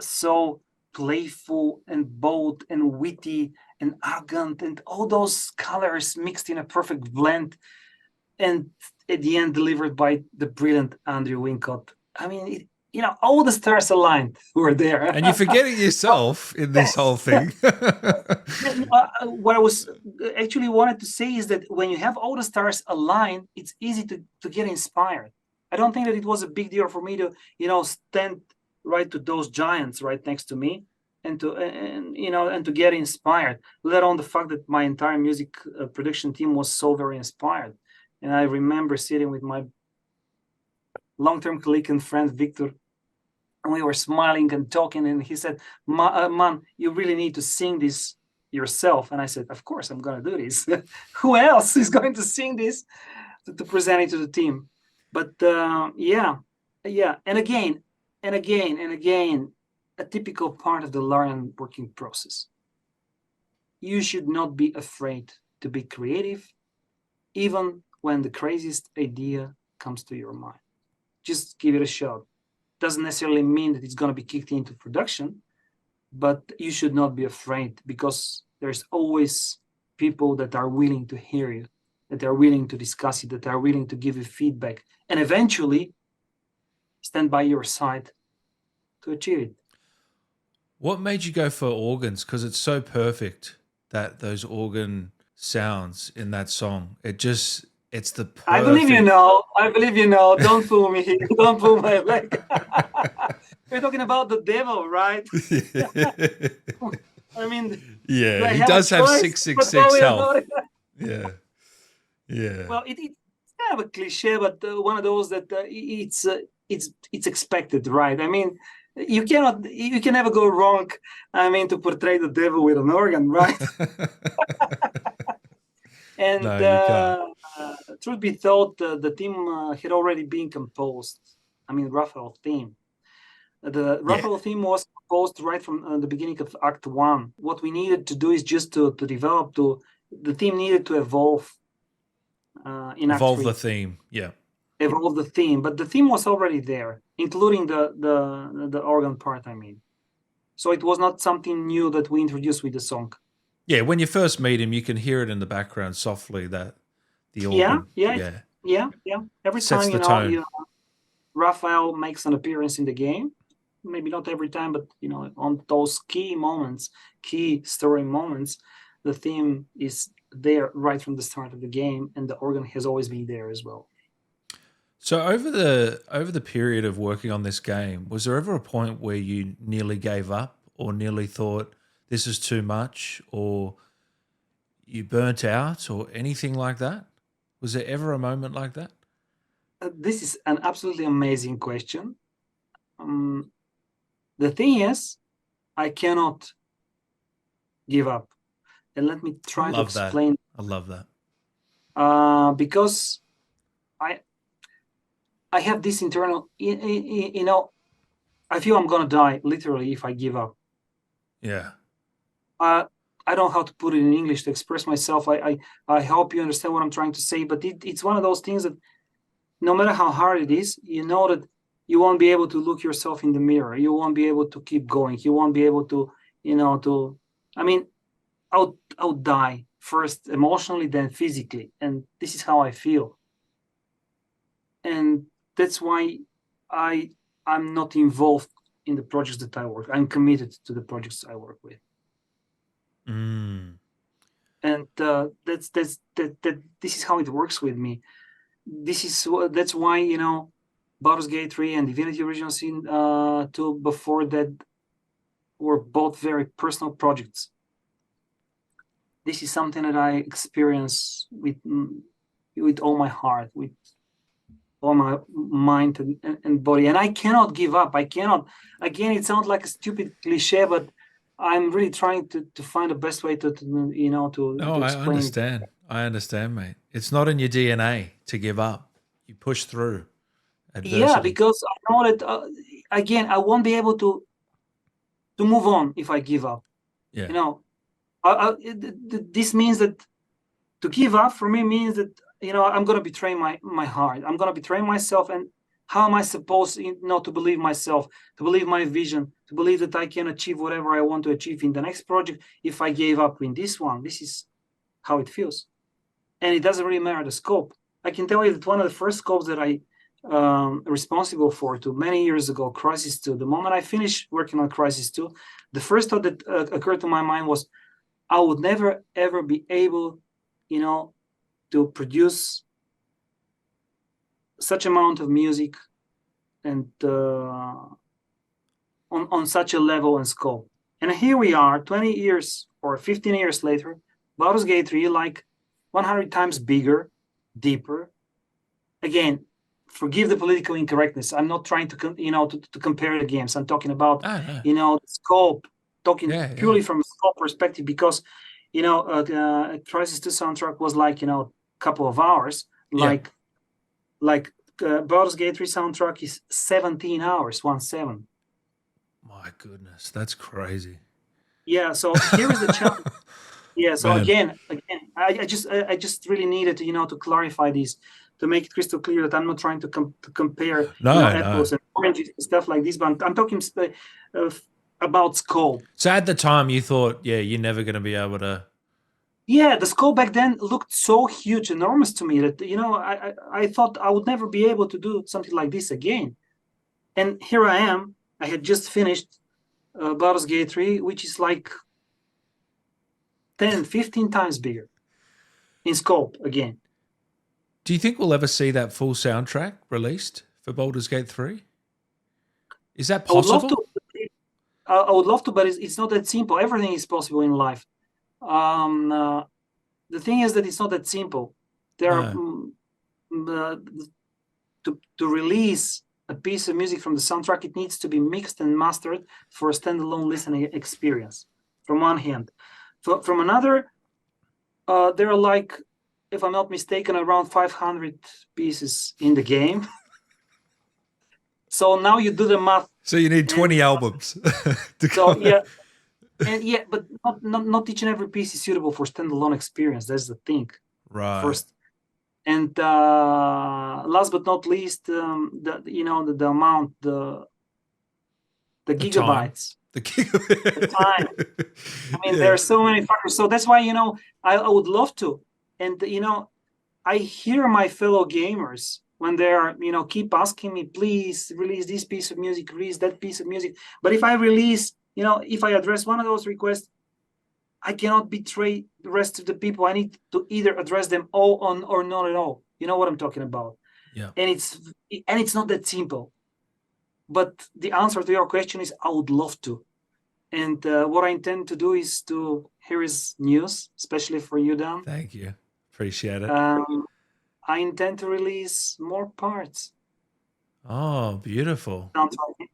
so playful and bold and witty and arrogant, and all those colors mixed in a perfect blend, and at the end delivered by the brilliant Andrew Wincott. I mean, all the stars aligned were there. And you're forgetting yourself in this whole thing. What I was actually wanted to say is that when you have all the stars aligned, it's easy to get inspired. I don't think that it was a big deal for me to, stand right to those giants right next to me and to get inspired, let alone the fact that my entire music production team was so very inspired. And I remember sitting with my long-term colleague and friend Victor, and we were smiling and talking, and he said, man, you really need to sing this yourself. And I said, of course I'm going to do this. Who else is going to sing this to present it to the team? But yeah, and again, a typical part of the Larian working process. You should not be afraid to be creative, even when the craziest idea comes to your mind. Just give it a shot. Doesn't necessarily mean that it's going to be kicked into production, but you should not be afraid, because there's always people that are willing to hear you, that are willing to discuss it, that are willing to give you feedback, and eventually stand by your side to achieve it. What made you go for organs? Because it's so perfect, that those organ sounds in that song. It's the perfect... I believe you know. Don't fool me. Don't fool my leg. We're talking about the devil, right? I mean, yeah, he does have 666 health. Yeah. Well, it's kind of a cliche, but one of those that it's expected, right? I mean, you can never go wrong. I mean, to portray the devil with an organ, right? And no, truth be told, the theme had already been composed. I mean, Raphael theme. The Raphael theme was composed right from the beginning of Act 1. What we needed to do is just to develop, the theme needed to evolve in Act 3. Evolve the theme, yeah. Evolve the theme, but the theme was already there, including the organ part, I mean. So it was not something new that we introduced with the song. Yeah, when you first meet him, you can hear it in the background softly, that the organ. Yeah. Every Sets time, Raphael makes an appearance in the game. Maybe not every time, but on those key moments, key story moments, the theme is there right from the start of the game, and the organ has always been there as well. So over the period of working on this game, was there ever a point where you nearly gave up, or nearly thought this is too much, or you burnt out, or anything like that? Was there ever a moment like that? This is an absolutely amazing question. The thing is, I cannot give up. And let me try to explain. I love that. Because I have this internal, I feel I'm going to die, literally, if I give up. Yeah. I don't know how to put it in English to express myself. I hope you understand what I'm trying to say, but it's one of those things that no matter how hard it is, you know that you won't be able to look yourself in the mirror. You won't be able to keep going. You won't be able to, I'll die first emotionally, then physically. And this is how I feel. And that's why I'm not involved in the projects that I work. I'm committed to the projects I work with. Mm. And this is how it works with me. That's why Baldur's Gate 3 and Divinity Original Sin 2 before that were both very personal projects. This is something that I experience with all my heart, with all my mind and body, and I cannot give up. I cannot. Again, it sounds like a stupid cliche, but I'm really trying to find the best way to explain. I understand, mate. It's not in your DNA to give up. You push through adversity. Yeah, because I know that again, I won't be able to move on if I give up. Yeah. This means that to give up for me means that, I'm going to betray my heart. I'm going to betray myself. And how am I supposed, to believe myself, to believe my vision, to believe that I can achieve whatever I want to achieve in the next project if I gave up in this one? This is how it feels. And it doesn't really matter the scope. I can tell you that one of the first scopes that I responsible for many years ago, Crisis 2, the moment I finished working on Crisis 2, the first thought that occurred to my mind was, I would never, ever be able, to produce such amount of music and on such a level and scope. And here we are, 20 years or 15 years later, Baldur's Gate 3, like 100 times bigger, deeper. Again, forgive the political incorrectness. I'm not trying to compare the games. I'm talking about the scope, talking purely from a scope perspective, because Crisis 2 soundtrack was like a couple of hours. Like Baldur's Gate 3 soundtrack is 17 hours, 17. My goodness, that's crazy. Yeah. So here is the challenge. Yeah. So again, I just really needed to clarify this, to make it crystal clear that I'm not trying to compare apples and oranges and stuff like this, but I'm talking about scope. So at the time you thought, you're never going to be able to. Yeah, the scope back then looked so huge, enormous to me that, I thought I would never be able to do something like this again. And here I am. I had just finished Baldur's Gate 3, which is like 10, 15 times bigger in scope again. Do you think we'll ever see that full soundtrack released for Baldur's Gate 3? Is that possible? I would love to, but it's not that simple. Everything is possible in life. The thing is that it's not that simple. There are to release a piece of music from the soundtrack, it needs to be mixed and mastered for a standalone listening experience. From one hand, from another, there are, like, if I'm not mistaken, around 500 pieces in the game. So now you do the math. So you need 20 albums. But not each and every piece is suitable for standalone experience. That's the thing. Right. First, and last but not least, the amount, the gigabytes, the time. I mean, there are so many factors. So that's why I would love to, and I hear my fellow gamers when they're keep asking me, please release this piece of music, release that piece of music. But if I release, if I address one of those requests, I cannot betray the rest of the people. I need to either address them all on or not at all. You know what I'm talking about? Yeah. And it's not that simple. But the answer to your question is I would love to. And what I intend to do is here is news, especially for you, Dan. Thank you. Appreciate it. I intend to release more parts. Oh, beautiful.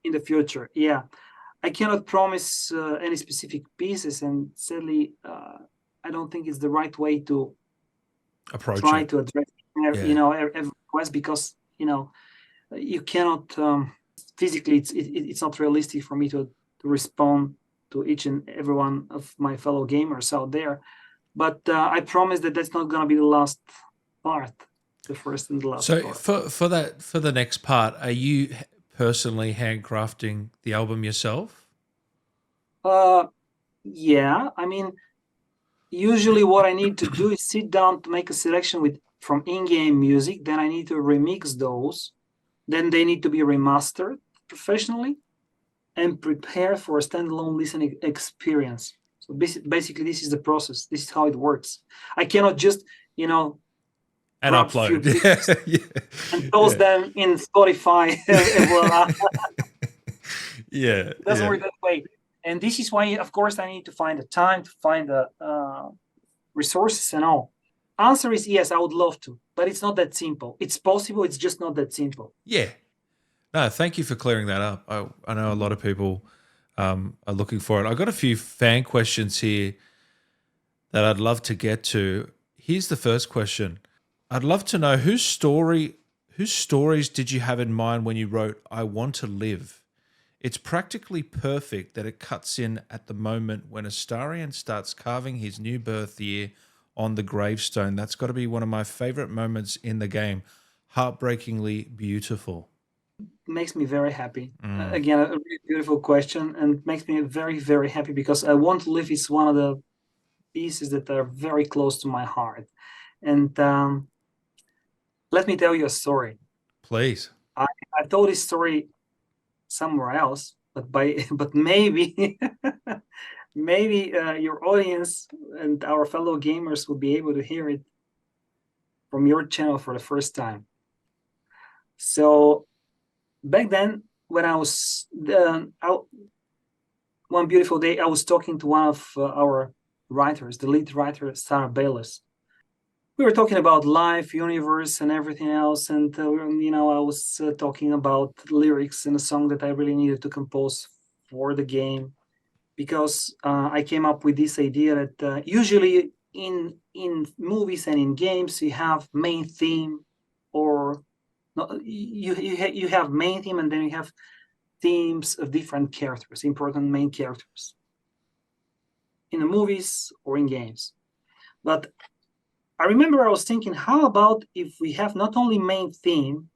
In the future. Yeah. I cannot promise any specific pieces, and sadly, I don't think it's the right way to try to address every request, because you cannot physically. It's not realistic for me to respond to each and every one of my fellow gamers out there. But I promise that that's not going to be the last part, the first and the last. So part. for the next part, are you personally handcrafting the album yourself? Yeah. I mean, usually what I need to do is sit down to make a selection from in-game music. Then I need to remix those. Then they need to be remastered professionally and prepared for a standalone listening experience. So basically, this is the process. This is how it works. I cannot just, and upload and post them in Spotify. It doesn't work that way. And this is why, of course, I need to find the time, to find the resources and all. Answer is yes, I would love to, but it's not that simple. It's possible. It's just not that simple. Yeah. No, thank you for clearing that up. I know a lot of people are looking for it. I've got a few fan questions here that I'd love to get to. Here's the first question. I'd love to know whose stories did you have in mind when you wrote "I Want to Live"? It's practically perfect that it cuts in at the moment when Astarion starts carving his new birth year on the gravestone. That's got to be one of my favorite moments in the game. Heartbreakingly beautiful. Makes me very happy. Again, a really beautiful question, and makes me very, very happy because I Want to Live is one of the pieces that are very close to my heart. And let me tell you a story. Please. I told this story somewhere else, but maybe maybe your audience and our fellow gamers will be able to hear it from your channel for the first time. So back then, when I was one beautiful day, I was talking to one of our writers, the lead writer, Sarah Bayless. We were talking about life, universe, and everything else. And, I was talking about lyrics in a song that I really needed to compose for the game, because I came up with this idea that usually in movies and in games, you have main theme, or no, you have main theme, and then you have themes of different characters, important main characters in the movies or in games. But I remember I was thinking, how about if we have not only main theme,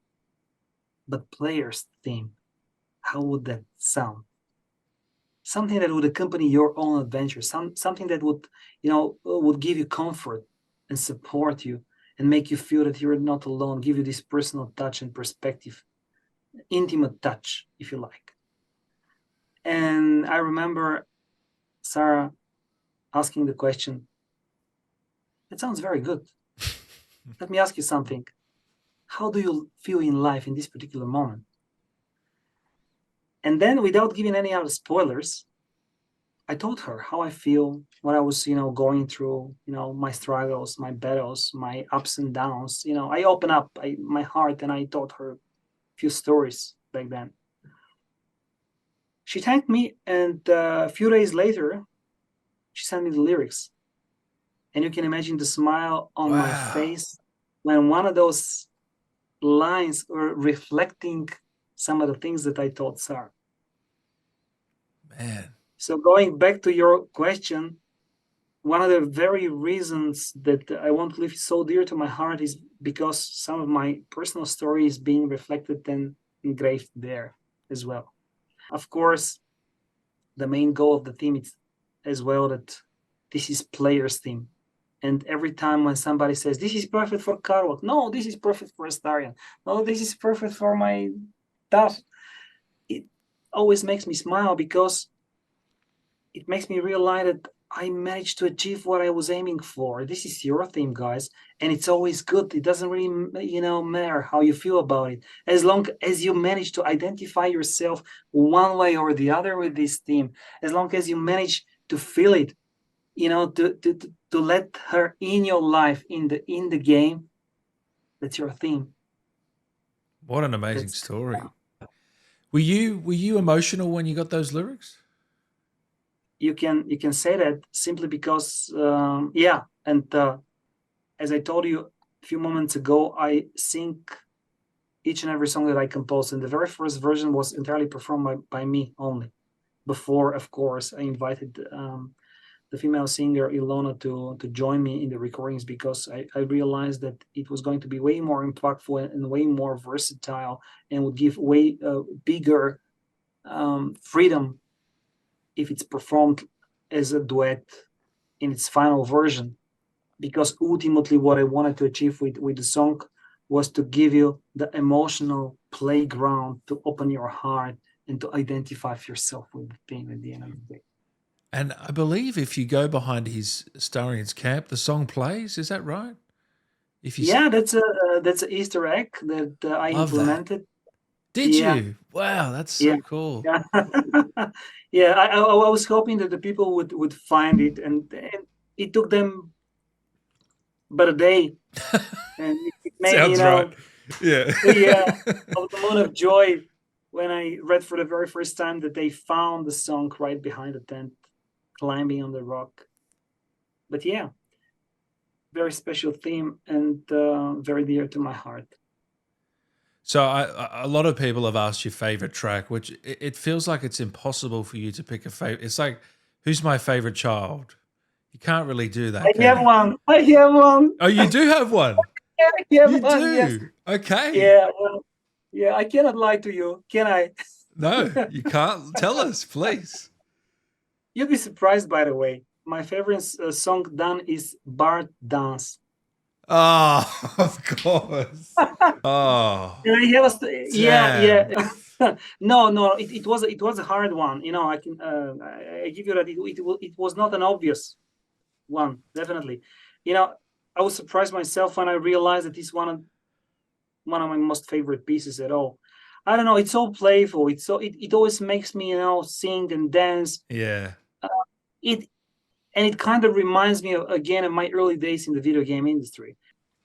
but player's theme? How would that sound? Something that would accompany your own adventure, something that would give you comfort and support you and make you feel that you're not alone, give you this personal touch and perspective, intimate touch, if you like. And I remember Sarah asking the question, "It sounds very good. Let me ask you something. How do you feel in life in this particular moment?" And then, without giving any other spoilers, I told her how I feel, what I was, going through, my struggles, my battles, my ups and downs. I opened up my heart, and I told her a few stories back then. She thanked me, and a few days later, she sent me the lyrics. And you can imagine the smile on my face when one of those lines were reflecting some of the things that I told Sarah. Man. So going back to your question, one of the very reasons that I Want to Live is so dear to my heart is because some of my personal story is being reflected and engraved there as well. Of course, the main goal of the theme is as well that this is player's theme. And every time when somebody says, "This is perfect for Carl," no, this is perfect for Astarion, no, this is perfect for my stuff, it always makes me smile, because it makes me realize that I managed to achieve what I was aiming for. This is your theme, guys, and it's always good. It doesn't really, matter how you feel about it, as long as you manage to identify yourself one way or the other with this theme, as long as you manage to feel it, to let her in your life, in the game. That's your theme. What an amazing story. Were you emotional when you got those lyrics? You can say that simply because and as I told you a few moments ago, I sing each and every song that I composed, and the very first version was entirely performed by me only. Before, of course, I invited the female singer Ilona to join me in the recordings, because I realized that it was going to be way more impactful and way more versatile, and would give way bigger freedom if it's performed as a duet in its final version. Because ultimately what I wanted to achieve with the song was to give you the emotional playground to open your heart and to identify yourself with the theme at the end of the day. And I believe if you go behind his Starion's camp, the song plays. Is that right? Yeah, that's an Easter egg that I implemented. That. Did you? Wow, that's so cool. Yeah, yeah. I was hoping that the people would find it, and it took them but a day, and it made Sounds me, right. Yeah. of the moon of joy when I read for the very first time that they found the song right behind the tent, climbing on the rock. But yeah, very special theme, and very dear to my heart. So a lot of people have asked your favorite track, which it feels like it's impossible for you to pick a favorite. It's like, who's my favorite child? You can't really do that, I can have you? one. I have one. Oh, you do have one. Yeah, I have You one. Yes. do. Okay. Yeah. Well, yeah. I cannot lie to you, can I? No, you can't. Tell us, please. You'd be surprised, by the way. My favorite song done is Bard Dance. Oh, of course. Oh, And I have a yeah, damn. yeah. No, it was a hard one. You know, I give you that it was not an obvious one, definitely. You know, I was surprised myself when I realized that it's one of my most favorite pieces at all. I don't know, it's so playful. It always makes me, sing and dance. Yeah. It and it kind of reminds me again of my early days in the video game industry.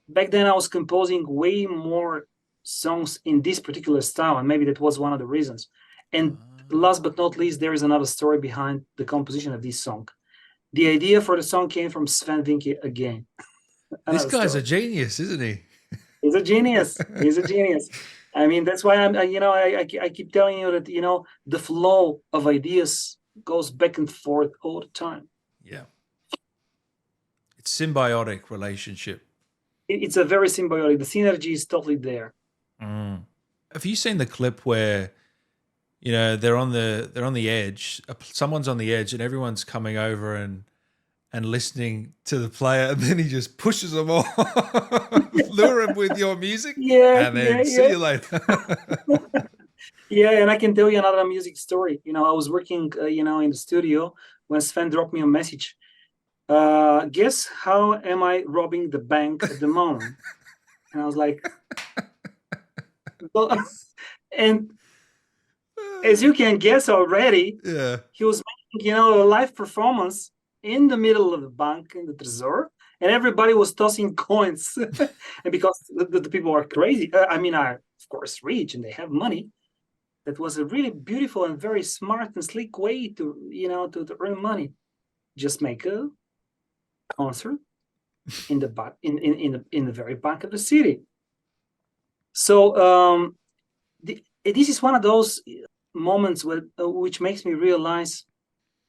Back then I was composing way more songs in this particular style, and maybe that was one of the reasons. And last but not least, there is another story behind the composition of this song. The idea for the song came from Sven Vinke again. This Another guy's a story. genius, isn't he? He's a genius. He's a genius. I mean, that's why I keep telling you that, the flow of ideas goes back and forth all the time. Yeah. It's symbiotic relationship. It's a very symbiotic. The synergy is totally there. Mm. Have you seen the clip where they're on the edge? Someone's on the edge, and everyone's coming over and listening to the player, and then he just pushes them all, lure him with your music, Yeah, and then see you later. Yeah, and I can tell you another music story. I was working, in the studio when Sven dropped me a message. Guess how am I robbing the bank at the moment? And I was like, well, and as you can guess already, Yeah. he was making, a live performance in the middle of the bank in the Trésor, and everybody was tossing coins. And because the people are crazy, are of course rich and they have money. That was a really beautiful and very smart and sleek way to to earn money. Just make a concert in the back in the very back of the city. So this is one of those moments which makes me realize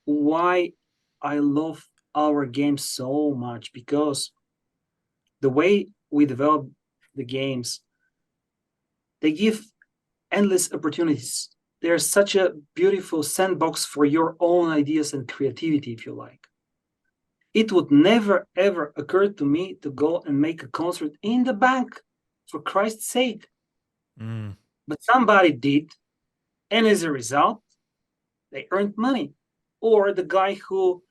why I love our games so much, because the way we develop the games, they give endless opportunities. They're such a beautiful sandbox for your own ideas and creativity, if you like. It would never, ever occur to me to go and make a concert in the bank, for Christ's sake. Mm. But somebody did, and as a result, they earned money. Or the guy who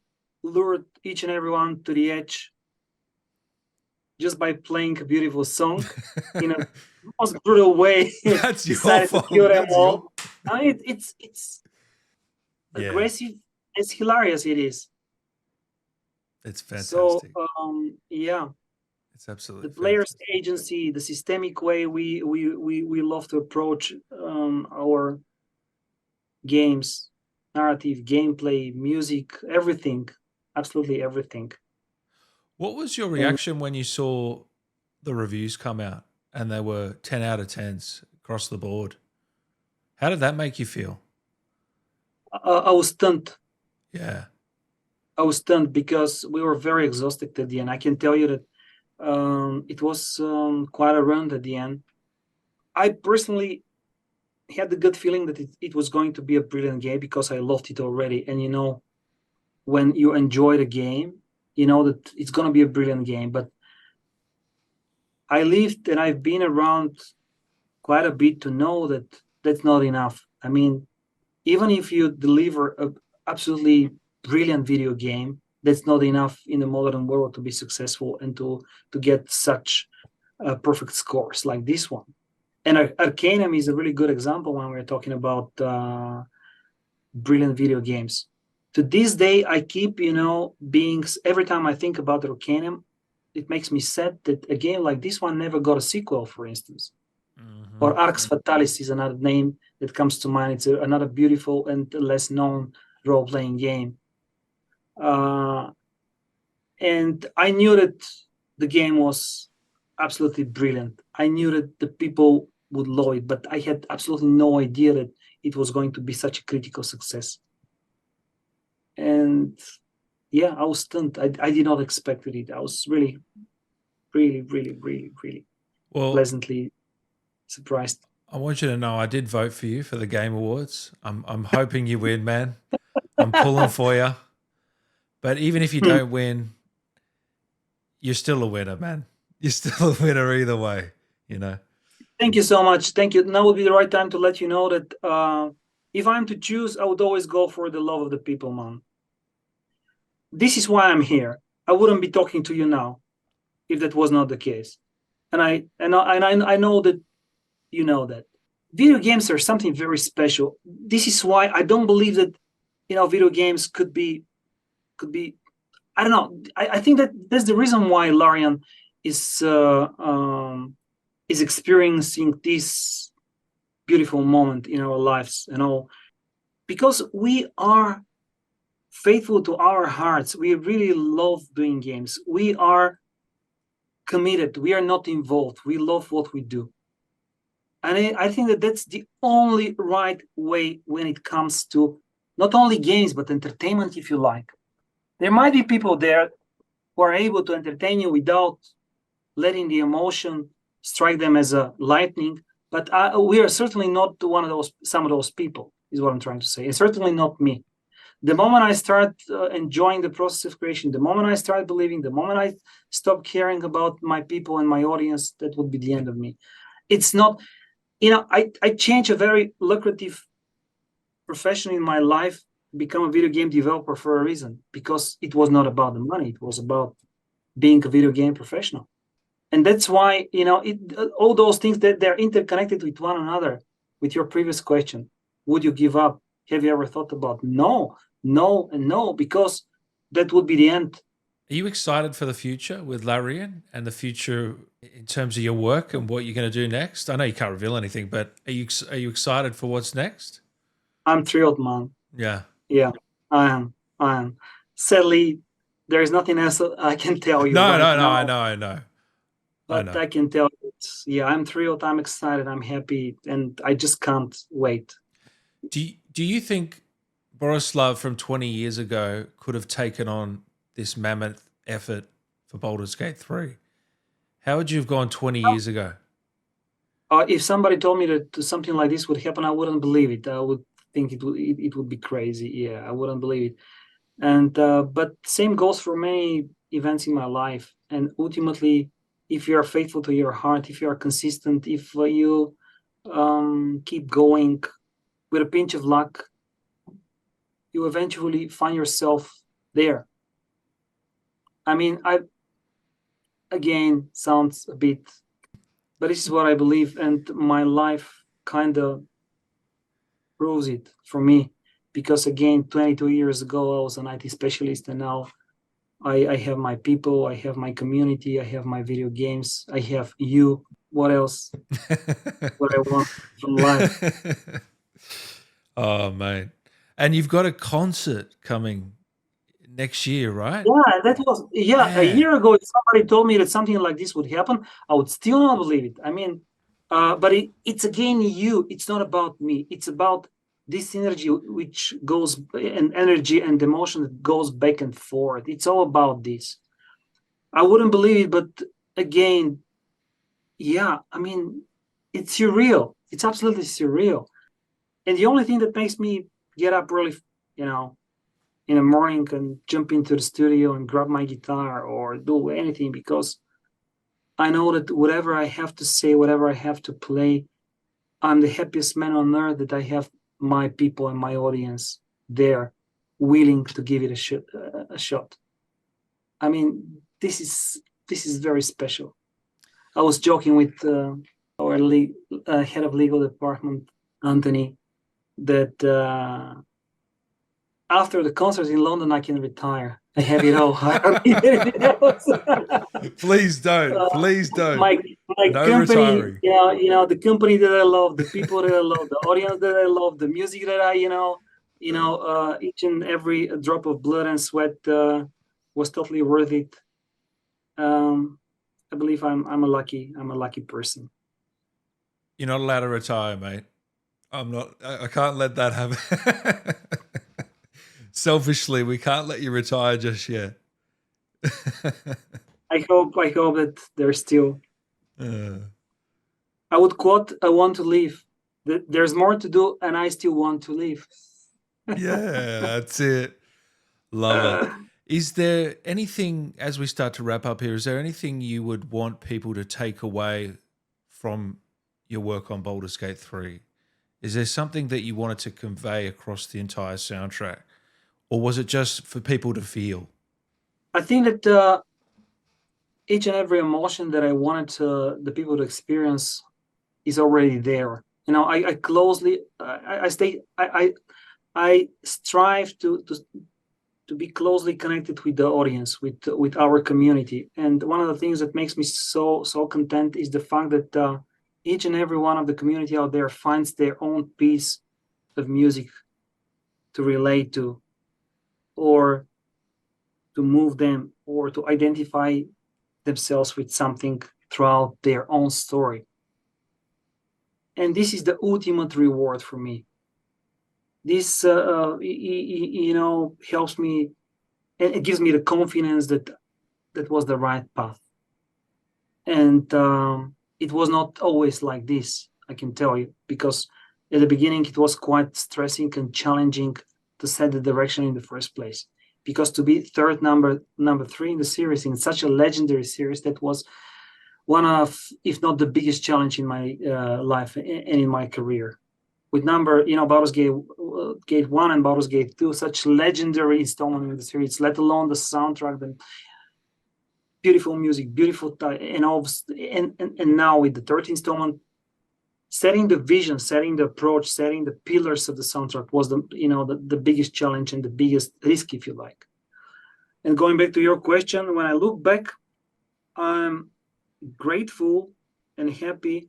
lured each and everyone to the edge just by playing a beautiful song in a most brutal way. That's your Decided fault. to kill them That's all. I mean, it's Yeah. aggressive. It's hilarious. It is. It's So fantastic. yeah, It's absolutely the player's fantastic. agency, the systemic way we love to approach our games, narrative, gameplay, music, everything, absolutely everything. What was your And reaction when you saw the reviews come out and they were 10 out of 10s across the board? How did that make you feel? I was stunned. Yeah. I was stunned because we were very exhausted at the end. I can tell you that it was quite a run at the end. I personally had the gut feeling that it was going to be a brilliant game because I loved it already. And when you enjoy the game, you know that it's going to be a brilliant game. But I lived and I've been around quite a bit to know that that's not enough. I mean, even if you deliver a absolutely brilliant video game, that's not enough in the modern world to be successful and to get such perfect scores like this one. And Arcanum is a really good example when we're talking about brilliant video games. To this day, I keep, being, every time I think about Arcanum, it makes me sad that a game like this one never got a sequel, for instance. Mm-hmm. Or Arx Fatalis is another name that comes to mind. It's another beautiful and less known role-playing game. And I knew that the game was absolutely brilliant. I knew that the people would love it, but I had absolutely no idea that it was going to be such a critical success. And yeah, I was stunned. I did not expect it. I was really pleasantly surprised. I want you to know I did vote for you for the Game Awards. I'm hoping you win, man. I'm pulling for you. But even if you don't win, you're still a winner, man. You're still a winner either way, you know. Thank you so much. Thank you. Now would be the right time to let you know that if I'm to choose, I would always go for the love of the people, man. This is why I'm here. I wouldn't be talking to you now if that was not the case. And I know that you know that. Video games are something very special. This is why I don't believe that, you know, video games could be I don't know. I think that that's the reason why Larian is experiencing this beautiful moment in our lives, and all, because we are faithful to our hearts. We really love doing games. We are committed. We are not involved. We love what we do. And I think that that's the only right way when it comes to not only games, but entertainment, if you like. There might be people there who are able to entertain you without letting the emotion strike them as a lightning. But we are certainly not some of those people, is what I'm trying to say. And certainly not me. The moment I start enjoying the process of creation, the moment I start believing, the moment I stop caring about my people and my audience, that would be the end of me. It's not, you know, I changed a very lucrative profession in my life, become a video game developer for a reason, because it was not about the money. It was about being a video game professional. And that's why, you know, all those things, that they're interconnected with one another. With your previous question, would you give up? Have you ever thought about no, and no, because that would be the end. Are you excited for the future with Larian and the future in terms of your work and what you're going to do next? I know you can't reveal anything, but are you excited for what's next? I'm thrilled, man. Yeah. Yeah, I am. Sadly, there is nothing else I can tell you. No, now. I know. But I can tell you, yeah, I'm thrilled, I'm excited, I'm happy, and I just can't wait. Do you think Borislav from 20 years ago could have taken on this mammoth effort for Baldur's Gate 3? How would you have gone 20 years ago? If somebody told me that something like this would happen, I wouldn't believe it. I would think it would be crazy. Yeah, I wouldn't believe it. And but same goes for many events in my life. And ultimately, if you are faithful to your heart, if you are consistent, if you keep going with a pinch of luck, you eventually find yourself there. I mean, again, sounds a bit, but this is what I believe, and my life kind of proves it for me. Because again, 22 years ago, I was an IT specialist, and now I have my people, I have my community, I have my video games, I have you. What else? What I want from life. Oh, man. And you've got a concert coming next year, right? Yeah, that was, a year ago, if somebody told me that something like this would happen, I would still not believe it. I mean, but it's again you. It's not about me. It's about this energy which goes, and energy and emotion that goes back and forth. It's all about this. I wouldn't believe it, but again, yeah, I mean, it's surreal. It's absolutely surreal. And the only thing that makes me get up early, you know, in the morning and jump into the studio and grab my guitar or do anything, because I know that whatever I have to say, whatever I have to play, I'm the happiest man on earth that I have my people and my audience there willing to give it a shot. I mean, this is very special. I was joking with our head of legal department, Anthony, that after the concert in London, I can retire. I have it all. Please don't. Please don't. My no company, retiring. you know, the company that I love, the people that I love, the audience that I love, the music that I, each and every drop of blood and sweat was totally worth it. I believe I'm a lucky person. You're not allowed to retire, mate. I'm not. I can't let that happen. Selfishly, we can't let you retire just yet. I hope that there's still. Uh, I would quote, "I want to live. There's more to do, and I still want to live." yeah, that's it. Love it. Is there anything, as we start to wrap up here, is there anything you would want people to take away from your work on Baldur's Gate 3? Is there something that you wanted to convey across the entire soundtrack? Or was it just for people to feel? I think that each and every emotion that I wanted the people to experience is already there. You know, I closely, I strive to be closely connected with the audience, with our community. And one of the things that makes me so content is the fact that each and every one of the community out there finds their own piece of music to relate to, or to move them, or to identify themselves with something throughout their own story. And this is the ultimate reward for me. This, you know, helps me, and it gives me the confidence that was the right path. And it was not always like this, I can tell you, because at the beginning it was quite stressing and challenging to set the direction in the first place. Because to be third number 3 in the series, in such a legendary series, that was one of, if not the biggest challenge in my life and in my career. With Baldur's Gate 1 and Baldur's Gate 2, such legendary installment in the series, let alone the soundtrack, the beautiful music, beautiful, and now with the third installment, setting the vision, setting the approach, setting the pillars of the soundtrack was the biggest challenge and the biggest risk, if you like. And going back to your question, when I look back, I'm grateful and happy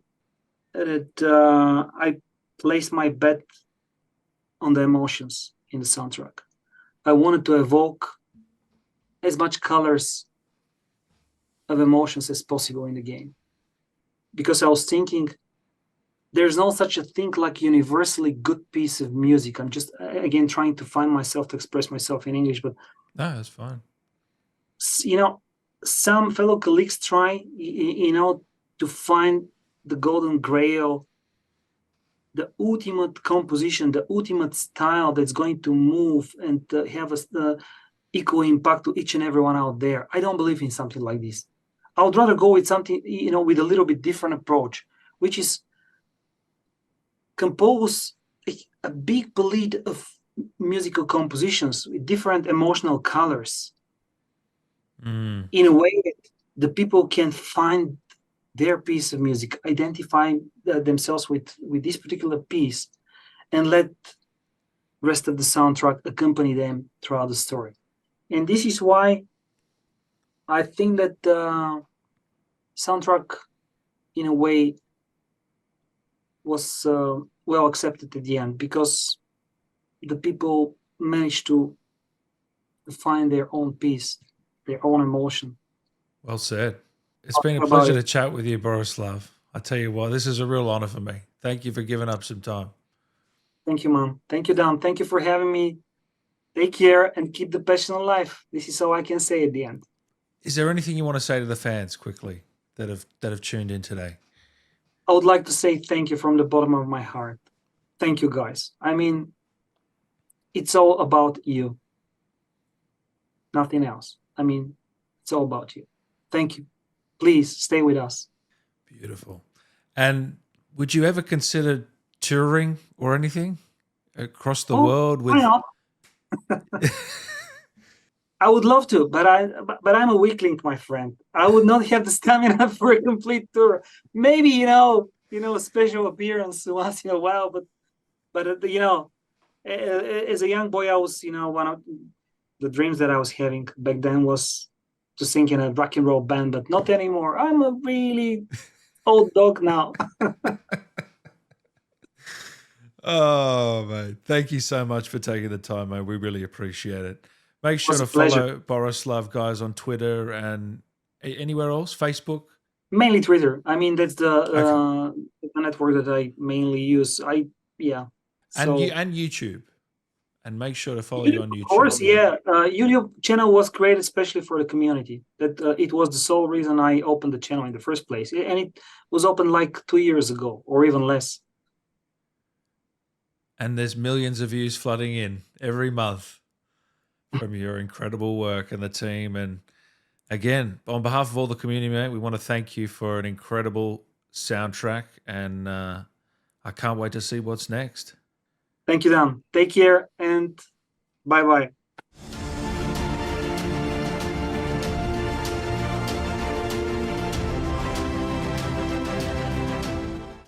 that I placed my bet on the emotions in the soundtrack. I wanted to evoke as much colors of emotions as possible in the game, because I was thinking there's no such a thing like universally good piece of music. I'm just, again, trying to find myself to express myself in English, but no, that's fine. Some fellow colleagues try, to find the golden grail, the ultimate composition, the ultimate style that's going to move and have a equal impact to each and everyone out there. I don't believe in something like this. I would rather go with something, with a little bit different approach, which is compose a big palette of musical compositions with different emotional colors in a way that the people can find their piece of music, identify themselves with this particular piece, and let rest of the soundtrack accompany them throughout the story. And this is why I think that the soundtrack, in a way, was well accepted at the end, because the people managed to find their own piece, their own emotion. Well said. It's been a pleasure to chat with you, Borislav. I tell you what, this is a real honor for me. Thank you for giving up some time. Thank you, man. Thank you, Dan. Thank you for having me. Take care and keep the passion alive. This is all I can say at the end. Is there anything you want to say to the fans quickly that have tuned in today? I would like to say thank you from the bottom of my heart. Thank you, guys. I mean, it's all about you. Nothing else. I mean, it's all about you. Thank you. Please stay with us. Beautiful. And would you ever consider touring or anything across the world? Why not? I would love to, but I'm a weak link, my friend. I would not have the stamina for a complete tour. Maybe a special appearance once in a while, but as a young boy, I was one of the dreams that I was having back then was to sing in a rock and roll band, but not anymore. I'm a really old dog now. Oh, mate. Thank you so much for taking the time, mate. We really appreciate it. Make sure to follow Borislav, guys, on Twitter and anywhere else, Facebook. Mainly Twitter. I mean, that's Okay. the network that I mainly use. Yeah. And you So and YouTube. And make sure to follow you YouTube, on of YouTube. course, yeah. YouTube channel was created especially for the community. That it was the sole reason I opened the channel in the first place, and it was opened like 2 years ago or even less. And there's millions of views flooding in every month from your incredible work and the team. And again, on behalf of all the community, mate, we want to thank you for an incredible soundtrack. And I can't wait to see what's next. Thank you, Dan. Take care and bye bye.